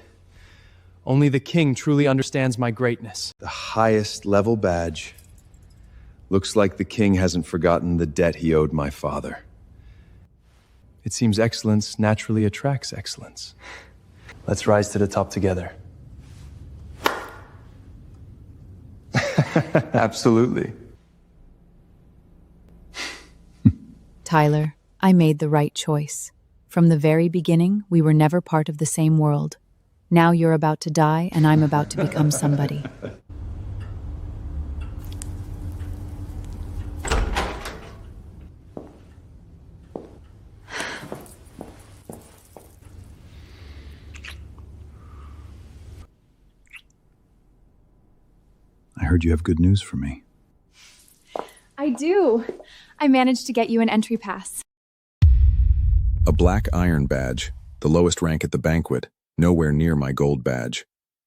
Only the king truly understands my greatness. The highest level badge. Looks like the king hasn't forgotten the debt he owed my father. It seems excellence naturally attracts excellence. Let's rise to the top together. Absolutely. Tyler, I made the right choice. From the very beginning, we were never part of the same world. Now you're about to die, and I'm about to become somebody. I heard you have good news for me. I do. I managed to get you an entry pass. A black iron badge, the lowest rank at the banquet, nowhere near my gold badge.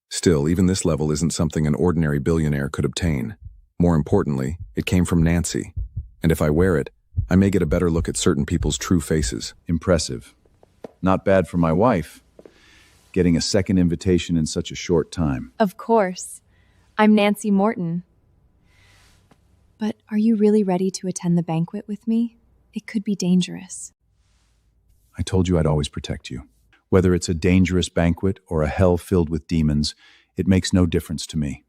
Still, even this level isn't something an ordinary billionaire could obtain. More importantly, it came from Nancy. And if I wear it, I may get a better look at certain people's true faces. Impressive. Not bad for my wife. Getting a second invitation in such a short time. Of course. I'm Nancy Morton. But are you really ready to attend the banquet with me? It could be dangerous. I told you I'd always protect you. Whether it's a dangerous banquet or a hell filled with demons, it makes no difference to me.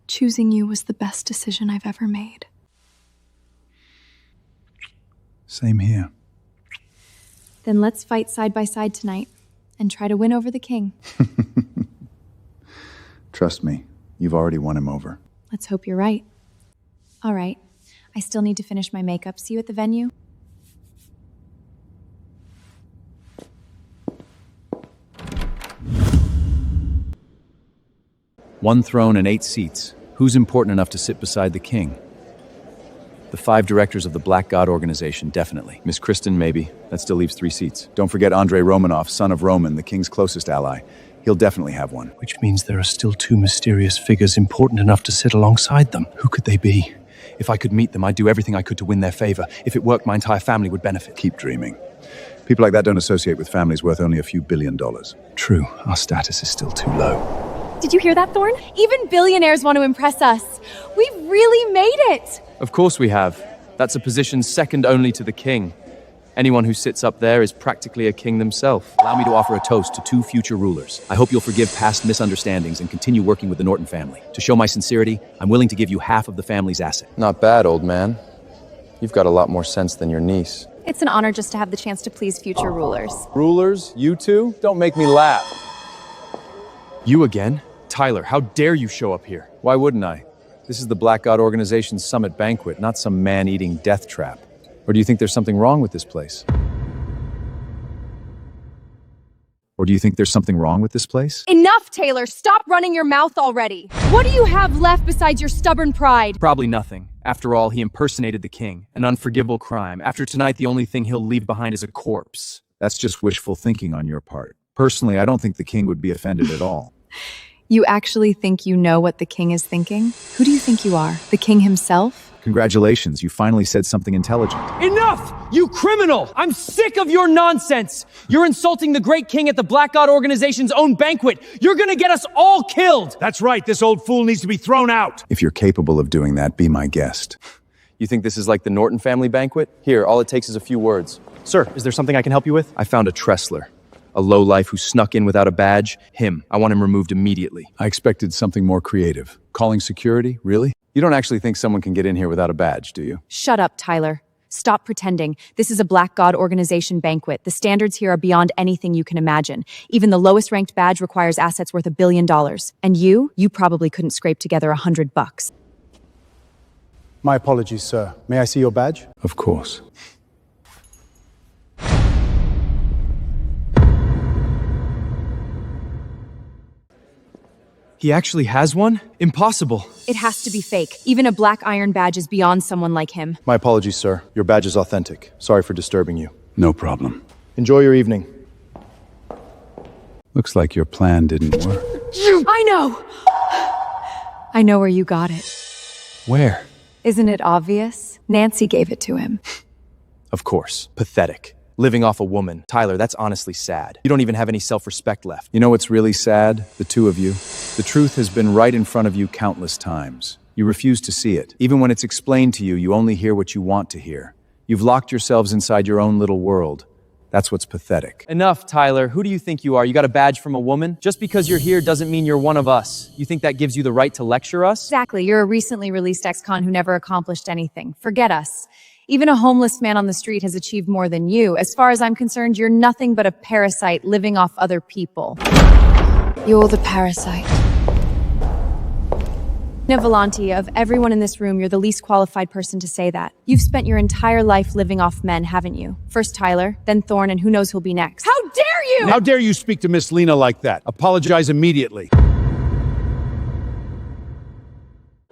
Choosing you was the best decision I've ever made. Same here. Then let's fight side by side tonight and try to win over the king. Trust me, you've already won him over. Let's hope you're right. All right. I still need to finish my makeup. See you at the venue? One throne and 8 seats. Who's important enough to sit beside the king? The 5 directors of the Black God organization, definitely. Miss Kristen, maybe. That still leaves 3 seats. Don't forget Andrei Romanov, son of Roman, the king's closest ally. He'll definitely have one. Which means there are still 2 mysterious figures important enough to sit alongside them. Who could they be? If I could meet them, I'd do everything I could to win their favor. If it worked, my entire family would benefit. Keep dreaming. People like that don't associate with families worth only a few $1 billion. True, our status is still too low. Did you hear that, Thorn? Even billionaires want to impress us. We've really made it. Of course we have. That's a position second only to the king. Anyone who sits up there is practically a king themselves. Allow me to offer a toast to 2 future rulers. I hope you'll forgive past misunderstandings and continue working with the Norton family. To show my sincerity, I'm willing to give you half of the family's asset. Not bad, old man. You've got a lot more sense than your niece. It's an honor just to have the chance to please future rulers. Rulers? You two? Don't make me laugh. You again? Tyler, how dare you show up here? Why wouldn't I? This is the Black God Organization's summit banquet, not some man-eating death trap. Or do you think there's something wrong with this place? Enough, Taylor. Stop running your mouth already. What do you have left besides your stubborn pride? Probably nothing. After all, he impersonated the king. An unforgivable crime. After tonight, the only thing he'll leave behind is a corpse. That's just wishful thinking on your part. Personally, I don't think the king would be offended at all. You actually think you know what the king is thinking? Who do you think you are? The king himself? Congratulations, you finally said something intelligent. Enough! You criminal! I'm sick of your nonsense! You're insulting the great king at the Black God Organization's own banquet! You're gonna get us all killed! That's right, this old fool needs to be thrown out! If you're capable of doing that, be my guest. You think this is like the Norton family banquet? Here, all it takes is a few words. Sir, is there something I can help you with? I found a Tressler. A lowlife who snuck in without a badge. Him. I want him removed immediately. I expected something more creative. Calling security? Really? You don't actually think someone can get in here without a badge, do you? Shut up, Tyler. Stop pretending. This is a Black God Organization banquet. The standards here are beyond anything you can imagine. Even the lowest ranked badge requires assets worth $1 billion. And you probably couldn't scrape together $100. My apologies, sir. May I see your badge? Of course. He actually has one? Impossible. It has to be fake. Even a black iron badge is beyond someone like him. My apologies, sir. Your badge is authentic. Sorry for disturbing you. No problem. Enjoy your evening. Looks like your plan didn't work. I know! I know where you got it. Where? Isn't it obvious? Nancy gave it to him. Of course. Pathetic. Living off a woman. Tyler, that's honestly sad. You don't even have any self-respect left. You know what's really sad? The two of you. The truth has been right in front of you countless times. You refuse to see it. Even when it's explained to you, you only hear what you want to hear. You've locked yourselves inside your own little world. That's what's pathetic. Enough, Tyler. Who do you think you are? You got a badge from a woman? Just because you're here doesn't mean you're one of us. You think that gives you the right to lecture us? Exactly. You're a recently released ex-con who never accomplished anything. Forget us. Even a homeless man on the street has achieved more than you. As far as I'm concerned, you're nothing but a parasite living off other people. You're the parasite. Volante, of everyone in this room, you're the least qualified person to say that. You've spent your entire life living off men, haven't you? First Tyler, then Thorne, and who knows who'll be next. How dare you! How dare you speak to Miss Lena like that? Apologize immediately.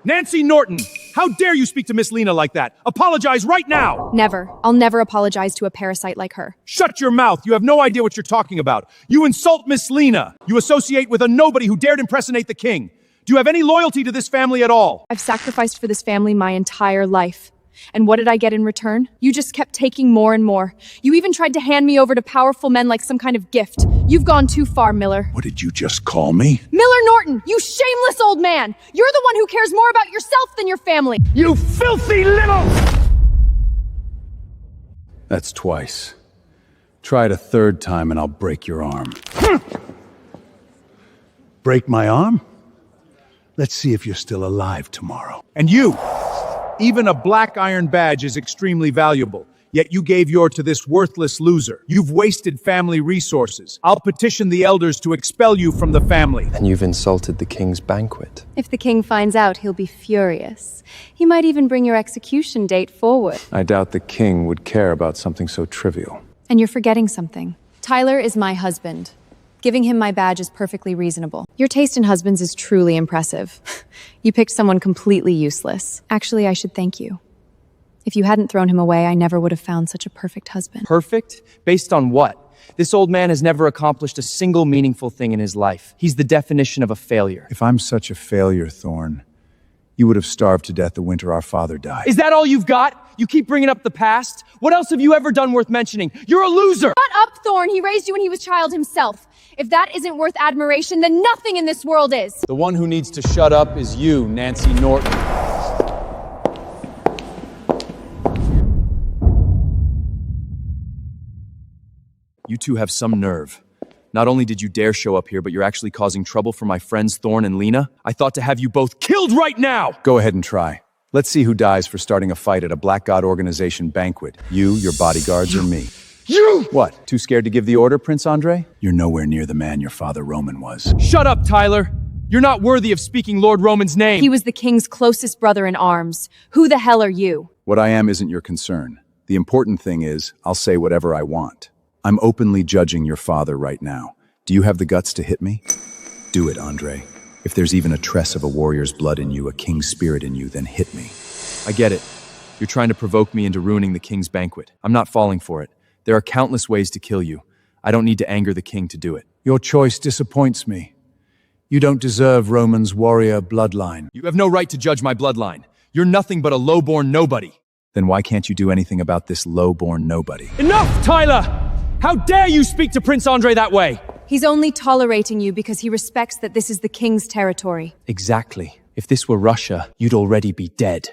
Nancy Norton! How dare you speak to Miss Lena like that? Apologize right now! Never. I'll never apologize to a parasite like her. Shut your mouth. You have no idea what you're talking about. You insult Miss Lena. You associate with a nobody who dared impersonate the king. Do you have any loyalty to this family at all? I've sacrificed for this family my entire life. And what did I get in return? You just kept taking more and more. You even tried to hand me over to powerful men like some kind of gift. You've gone too far, Miller. What did you just call me? Miller Norton, you shameless old man! You're the one who cares more about yourself than your family! You filthy little... That's twice. Try it a third time and I'll break your arm. Break my arm? Let's see if you're still alive tomorrow. And you! Even a black iron badge is extremely valuable, yet you gave yours to this worthless loser. You've wasted family resources. I'll petition the elders to expel you from the family. And you've insulted the king's banquet. If the king finds out, he'll be furious. He might even bring your execution date forward. I doubt the king would care about something so trivial. And you're forgetting something. Tyler is my husband. Giving him my badge is perfectly reasonable. Your taste in husbands is truly impressive. You picked someone completely useless. Actually, I should thank you. If you hadn't thrown him away, I never would have found such a perfect husband. Perfect? Based on what? This old man has never accomplished a single meaningful thing in his life. He's the definition of a failure. If I'm such a failure, Thorne, you would have starved to death the winter our father died. Is that all you've got? You keep bringing up the past? What else have you ever done worth mentioning? You're a loser! Shut up, Thorne! He raised you when he was a child himself. If that isn't worth admiration, then nothing in this world is. The one who needs to shut up is you, Nancy Norton. You two have some nerve. Not only did you dare show up here, but you're actually causing trouble for my friends Thorne and Lena. I thought to have you both killed right now! Go ahead and try. Let's see who dies for starting a fight at a Black God organization banquet. You, your bodyguards, or me? You! What, too scared to give the order, Prince Andre? You're nowhere near the man your father Roman was. Shut up, Tyler! You're not worthy of speaking Lord Roman's name! He was the king's closest brother in arms. Who the hell are you? What I am isn't your concern. The important thing is, I'll say whatever I want. I'm openly judging your father right now. Do you have the guts to hit me? Do it, Andre. If there's even a tress of a warrior's blood in you, a king's spirit in you, then hit me. I get it. You're trying to provoke me into ruining the king's banquet. I'm not falling for it. There are countless ways to kill you. I don't need to anger the king to do it. Your choice disappoints me. You don't deserve Roman's warrior bloodline. You have no right to judge my bloodline. You're nothing but a low-born nobody. Then why can't you do anything about this low-born nobody? Enough, Tyler! How dare you speak to Prince Andre that way? He's only tolerating you because he respects that this is the king's territory. Exactly. If this were Russia, you'd already be dead.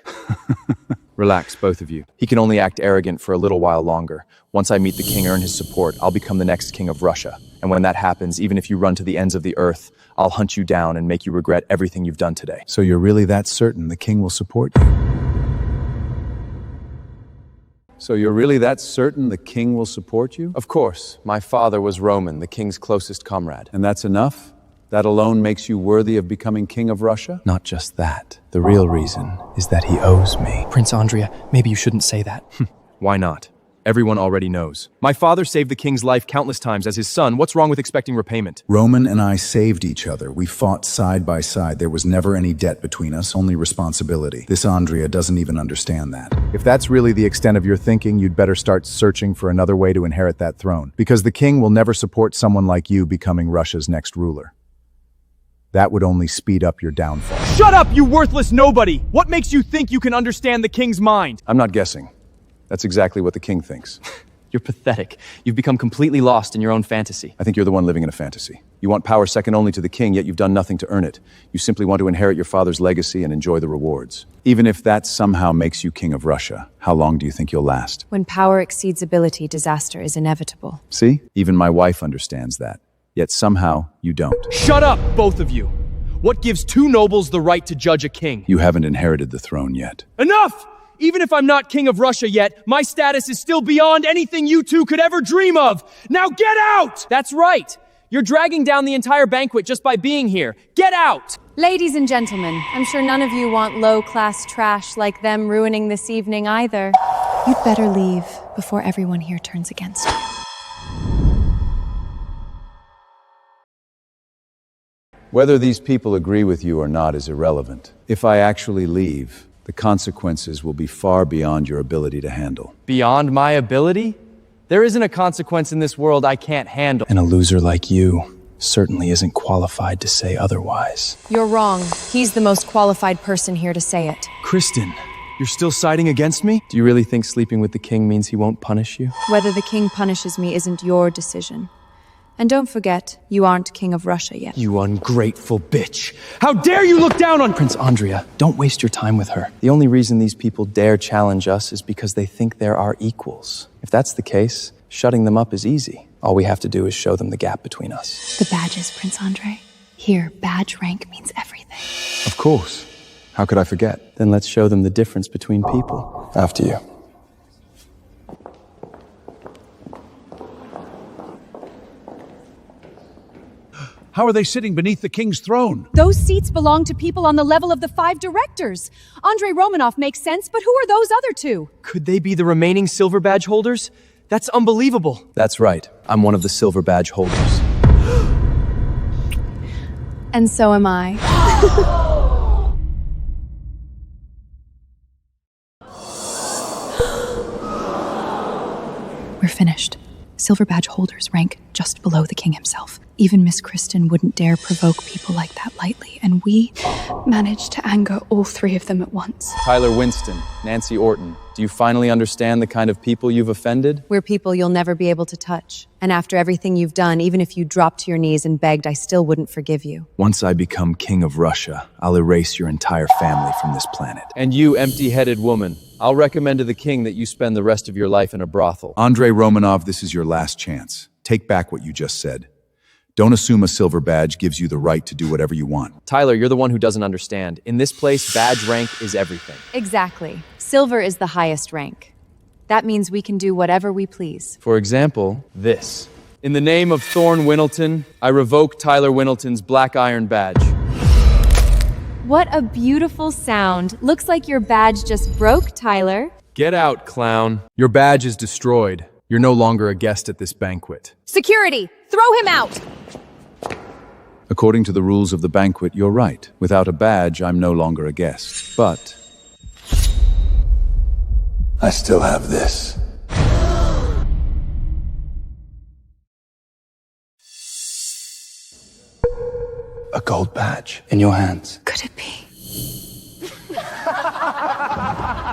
Relax, both of you. He can only act arrogant for a little while longer. Once I meet the king, earn his support, I'll become the next king of Russia. And when that happens, even if you run to the ends of the earth, I'll hunt you down and make you regret everything you've done today. So you're really that certain the king will support you? So you're really that certain the king will support you? Of course. My father was Roman, the king's closest comrade. And that's enough? That alone makes you worthy of becoming king of Russia? Not just that. The real reason is that he owes me. Prince Andrea, maybe you shouldn't say that. Why not? Everyone already knows. My father saved the king's life countless times as his son. What's wrong with expecting repayment? Roman and I saved each other. We fought side by side. There was never any debt between us, only responsibility. This Andrea doesn't even understand that. If that's really the extent of your thinking, you'd better start searching for another way to inherit that throne. Because the king will never support someone like you becoming Russia's next ruler. That would only speed up your downfall. Shut up, you worthless nobody! What makes you think you can understand the king's mind? I'm not guessing. That's exactly what the king thinks. You're pathetic. You've become completely lost in your own fantasy. I think you're the one living in a fantasy. You want power second only to the king, yet you've done nothing to earn it. You simply want to inherit your father's legacy and enjoy the rewards. Even if that somehow makes you king of Russia, how long do you think you'll last? When power exceeds ability, disaster is inevitable. See? Even my wife understands that. Yet somehow, you don't. Shut up, both of you! What gives two nobles the right to judge a king? You haven't inherited the throne yet. Enough! Even if I'm not king of Russia yet, my status is still beyond anything you two could ever dream of! Now get out! That's right! You're dragging down the entire banquet just by being here. Get out! Ladies and gentlemen, I'm sure none of you want low-class trash like them ruining this evening either. You'd better leave before everyone here turns against you. Whether these people agree with you or not is irrelevant. If I actually leave, the consequences will be far beyond your ability to handle. Beyond my ability? There isn't a consequence in this world I can't handle. And a loser like you certainly isn't qualified to say otherwise. You're wrong. He's the most qualified person here to say it. Kristen, you're still siding against me? Do you really think sleeping with the king means he won't punish you? Whether the king punishes me isn't your decision. And don't forget, you aren't king of Russia yet. You ungrateful bitch! How dare you look down on Prince Andrea? Don't waste your time with her. The only reason these people dare challenge us is because they think they're our equals. If that's the case, shutting them up is easy. All we have to do is show them the gap between us. The badges, Prince Andre. Here, badge rank means everything. Of course. How could I forget? Then let's show them the difference between people. After you. How are they sitting beneath the king's throne? Those seats belong to people on the level of the 5 directors. Andrei Romanov makes sense, but who are those other two? Could they be the remaining silver badge holders? That's unbelievable. That's right. I'm one of the silver badge holders. And so am I. We're finished. Silver badge holders rank just below the king himself. Even Miss Kristen wouldn't dare provoke people like that lightly, and we managed to anger all 3 of them at once. Tyler Winston, Nancy Orton, do you finally understand the kind of people you've offended? We're people you'll never be able to touch. And after everything you've done, even if you dropped to your knees and begged, I still wouldn't forgive you. Once I become king of Russia, I'll erase your entire family from this planet. And you, empty-headed woman, I'll recommend to the king that you spend the rest of your life in a brothel. Andrei Romanov, this is your last chance. Take back what you just said. Don't assume a silver badge gives you the right to do whatever you want. Tyler, you're the one who doesn't understand. In this place, badge rank is everything. Exactly. Silver is the highest rank. That means we can do whatever we please. For example, this. In the name of Thorne Winnelton, I revoke Tyler Winnelton's black iron badge. What a beautiful sound. Looks like your badge just broke, Tyler. Get out, clown. Your badge is destroyed. You're no longer a guest at this banquet. Security! Throw him out! According to the rules of the banquet, you're right. Without a badge, I'm no longer a guest. But I still have this. A gold badge in your hands. Could it be?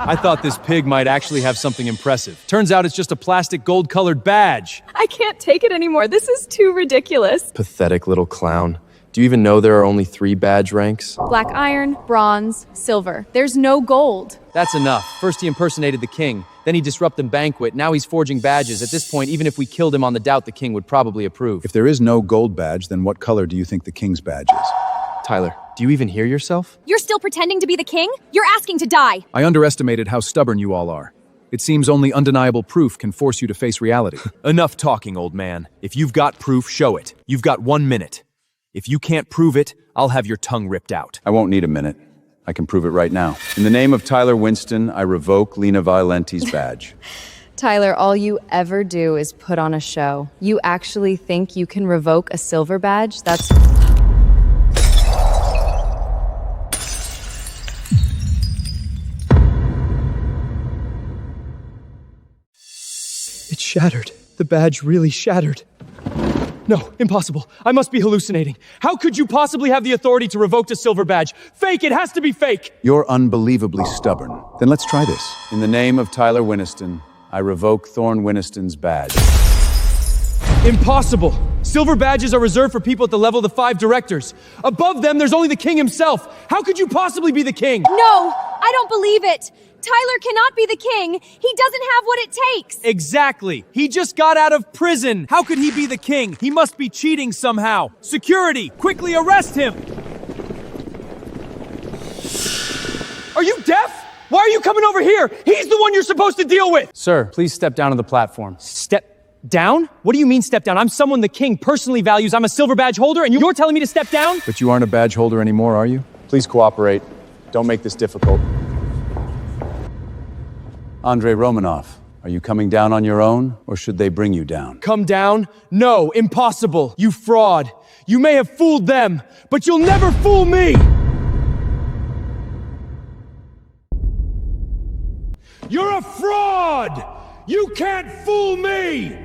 I thought this pig might actually have something impressive. Turns out it's just a plastic gold-colored badge. I can't take it anymore. This is too ridiculous. Pathetic little clown. Do you even know there are only 3 badge ranks? Black iron, bronze, silver. There's no gold. That's enough. First he impersonated the king, then he disrupted the banquet, now he's forging badges. At this point, even if we killed him on the doubt, the king would probably approve. If there is no gold badge, then what color do you think the king's badge is? Tyler, do you even hear yourself? You're still pretending to be the king? You're asking to die. I underestimated how stubborn you all are. It seems only undeniable proof can force you to face reality. Enough talking, old man. If you've got proof, show it. You've got 1 minute. If you can't prove it, I'll have your tongue ripped out. I won't need a minute. I can prove it right now. In the name of Tyler Winston, I revoke Lena Violenti's badge. Tyler, all you ever do is put on a show. You actually think you can revoke a silver badge? That's... It shattered. The badge really shattered. No, impossible. I must be hallucinating. How could you possibly have the authority to revoke a silver badge? Fake, it has to be fake! You're unbelievably stubborn. Then let's try this. In the name of Tyler Winniston, I revoke Thorne Winniston's badge. Impossible! Silver badges are reserved for people at the level of the 5 directors. Above them, there's only the king himself. How could you possibly be the king? No, I don't believe it. Tyler cannot be the king. He doesn't have what it takes. Exactly. He just got out of prison. How could he be the king? He must be cheating somehow. Security, quickly arrest him! Are you deaf? Why are you coming over here? He's the one you're supposed to deal with! Sir, please step down to the platform. Step down? What do you mean step down? I'm someone the king personally values. I'm a silver badge holder, and you're telling me to step down? But you aren't a badge holder anymore, are you? Please cooperate. Don't make this difficult. Andrei Romanov, are you coming down on your own, or should they bring you down? Come down? No, impossible. You fraud. You may have fooled them, but you'll never fool me! You're a fraud! You can't fool me!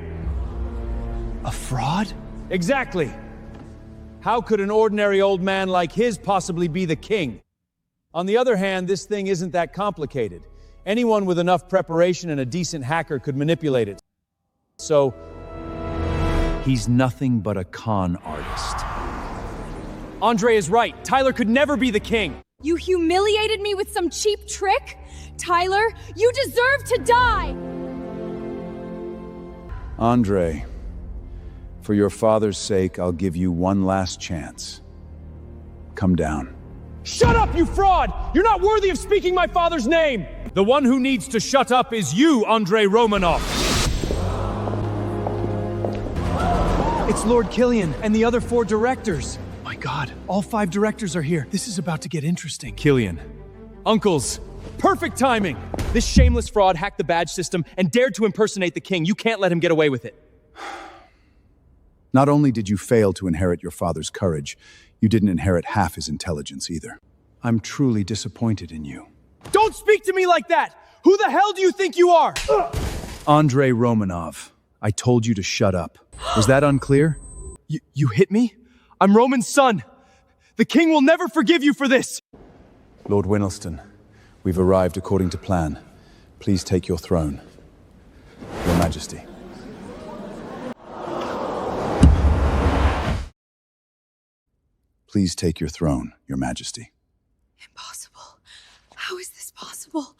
A fraud? Exactly. How could an ordinary old man like his possibly be the king? On the other hand, this thing isn't that complicated. Anyone with enough preparation and a decent hacker could manipulate it. So, he's nothing but a con artist. Andre is right. Tyler could never be the king. You humiliated me with some cheap trick? Tyler, you deserve to die! Andre, for your father's sake, I'll give you one last chance. Come down. Shut up, you fraud! You're not worthy of speaking my father's name! The one who needs to shut up is you, Andrei Romanov. It's Lord Killian and the other 4 directors. My God, all 5 directors are here. This is about to get interesting. Killian. Uncles, perfect timing! This shameless fraud hacked the badge system and dared to impersonate the king. You can't let him get away with it. Not only did you fail to inherit your father's courage, you didn't inherit half his intelligence either. I'm truly disappointed in you. Don't speak to me like that! Who the hell do you think you are? Andrei Romanov, I told you to shut up. Was that unclear? You hit me? I'm Roman's son. The king will never forgive you for this. Lord Winniston, we've arrived according to plan. Please take your throne. Your Majesty. Please take your throne, Your Majesty. Impossible. How is this possible?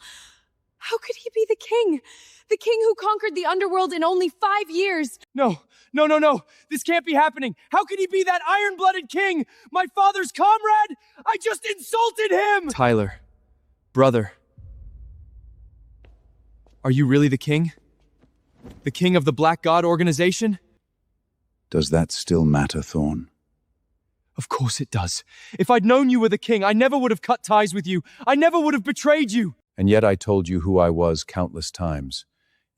How could he be the king? The king who conquered the underworld in only 5 years. No. This can't be happening. How could he be that iron-blooded king? My father's comrade? I just insulted him! Tyler. Brother. Are you really the king? The king of the Black God organization? Does that still matter, Thorne? Of course it does. If I'd known you were the king, I never would have cut ties with you. I never would have betrayed you. And yet I told you who I was countless times.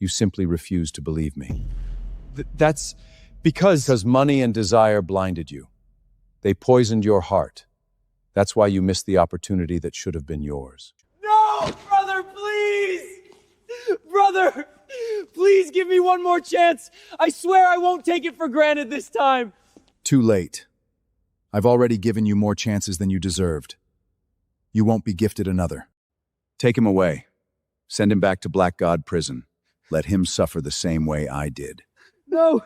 You simply refused to believe me. That's because... Because money and desire blinded you. They poisoned your heart. That's why you missed the opportunity that should have been yours. No, brother, please! Brother, please give me one more chance. I swear I won't take it for granted this time. Too late. I've already given you more chances than you deserved. You won't be gifted another. Take him away. Send him back to Black God prison. Let him suffer the same way I did. No,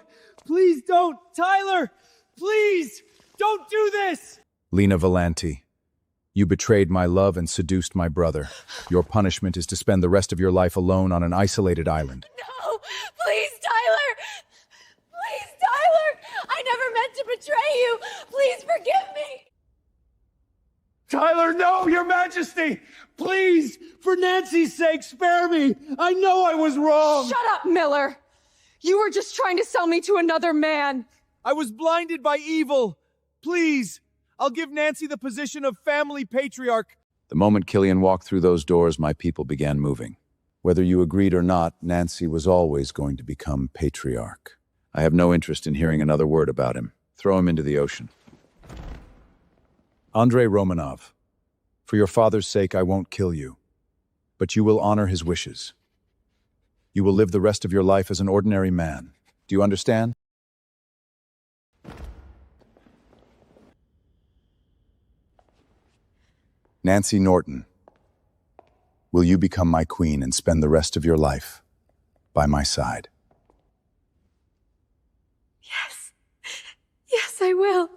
please don't. Tyler, please, don't do this. Lena Volanti, you betrayed my love and seduced my brother. Your punishment is to spend the rest of your life alone on an isolated island. No, please, Tyler. Please, Tyler. I never meant to betray you. Please forgive me. Tyler, no, Your Majesty! Please, for Nancy's sake, spare me! I know I was wrong! Shut up, Miller! You were just trying to sell me to another man! I was blinded by evil! Please, I'll give Nancy the position of family patriarch. The moment Killian walked through those doors, my people began moving. Whether you agreed or not, Nancy was always going to become patriarch. I have no interest in hearing another word about him. Throw him into the ocean. Andrei Romanov, for your father's sake, I won't kill you, but you will honor his wishes. You will live the rest of your life as an ordinary man. Do you understand? Nancy Norton, will you become my queen and spend the rest of your life by my side? Yes. Yes, I will.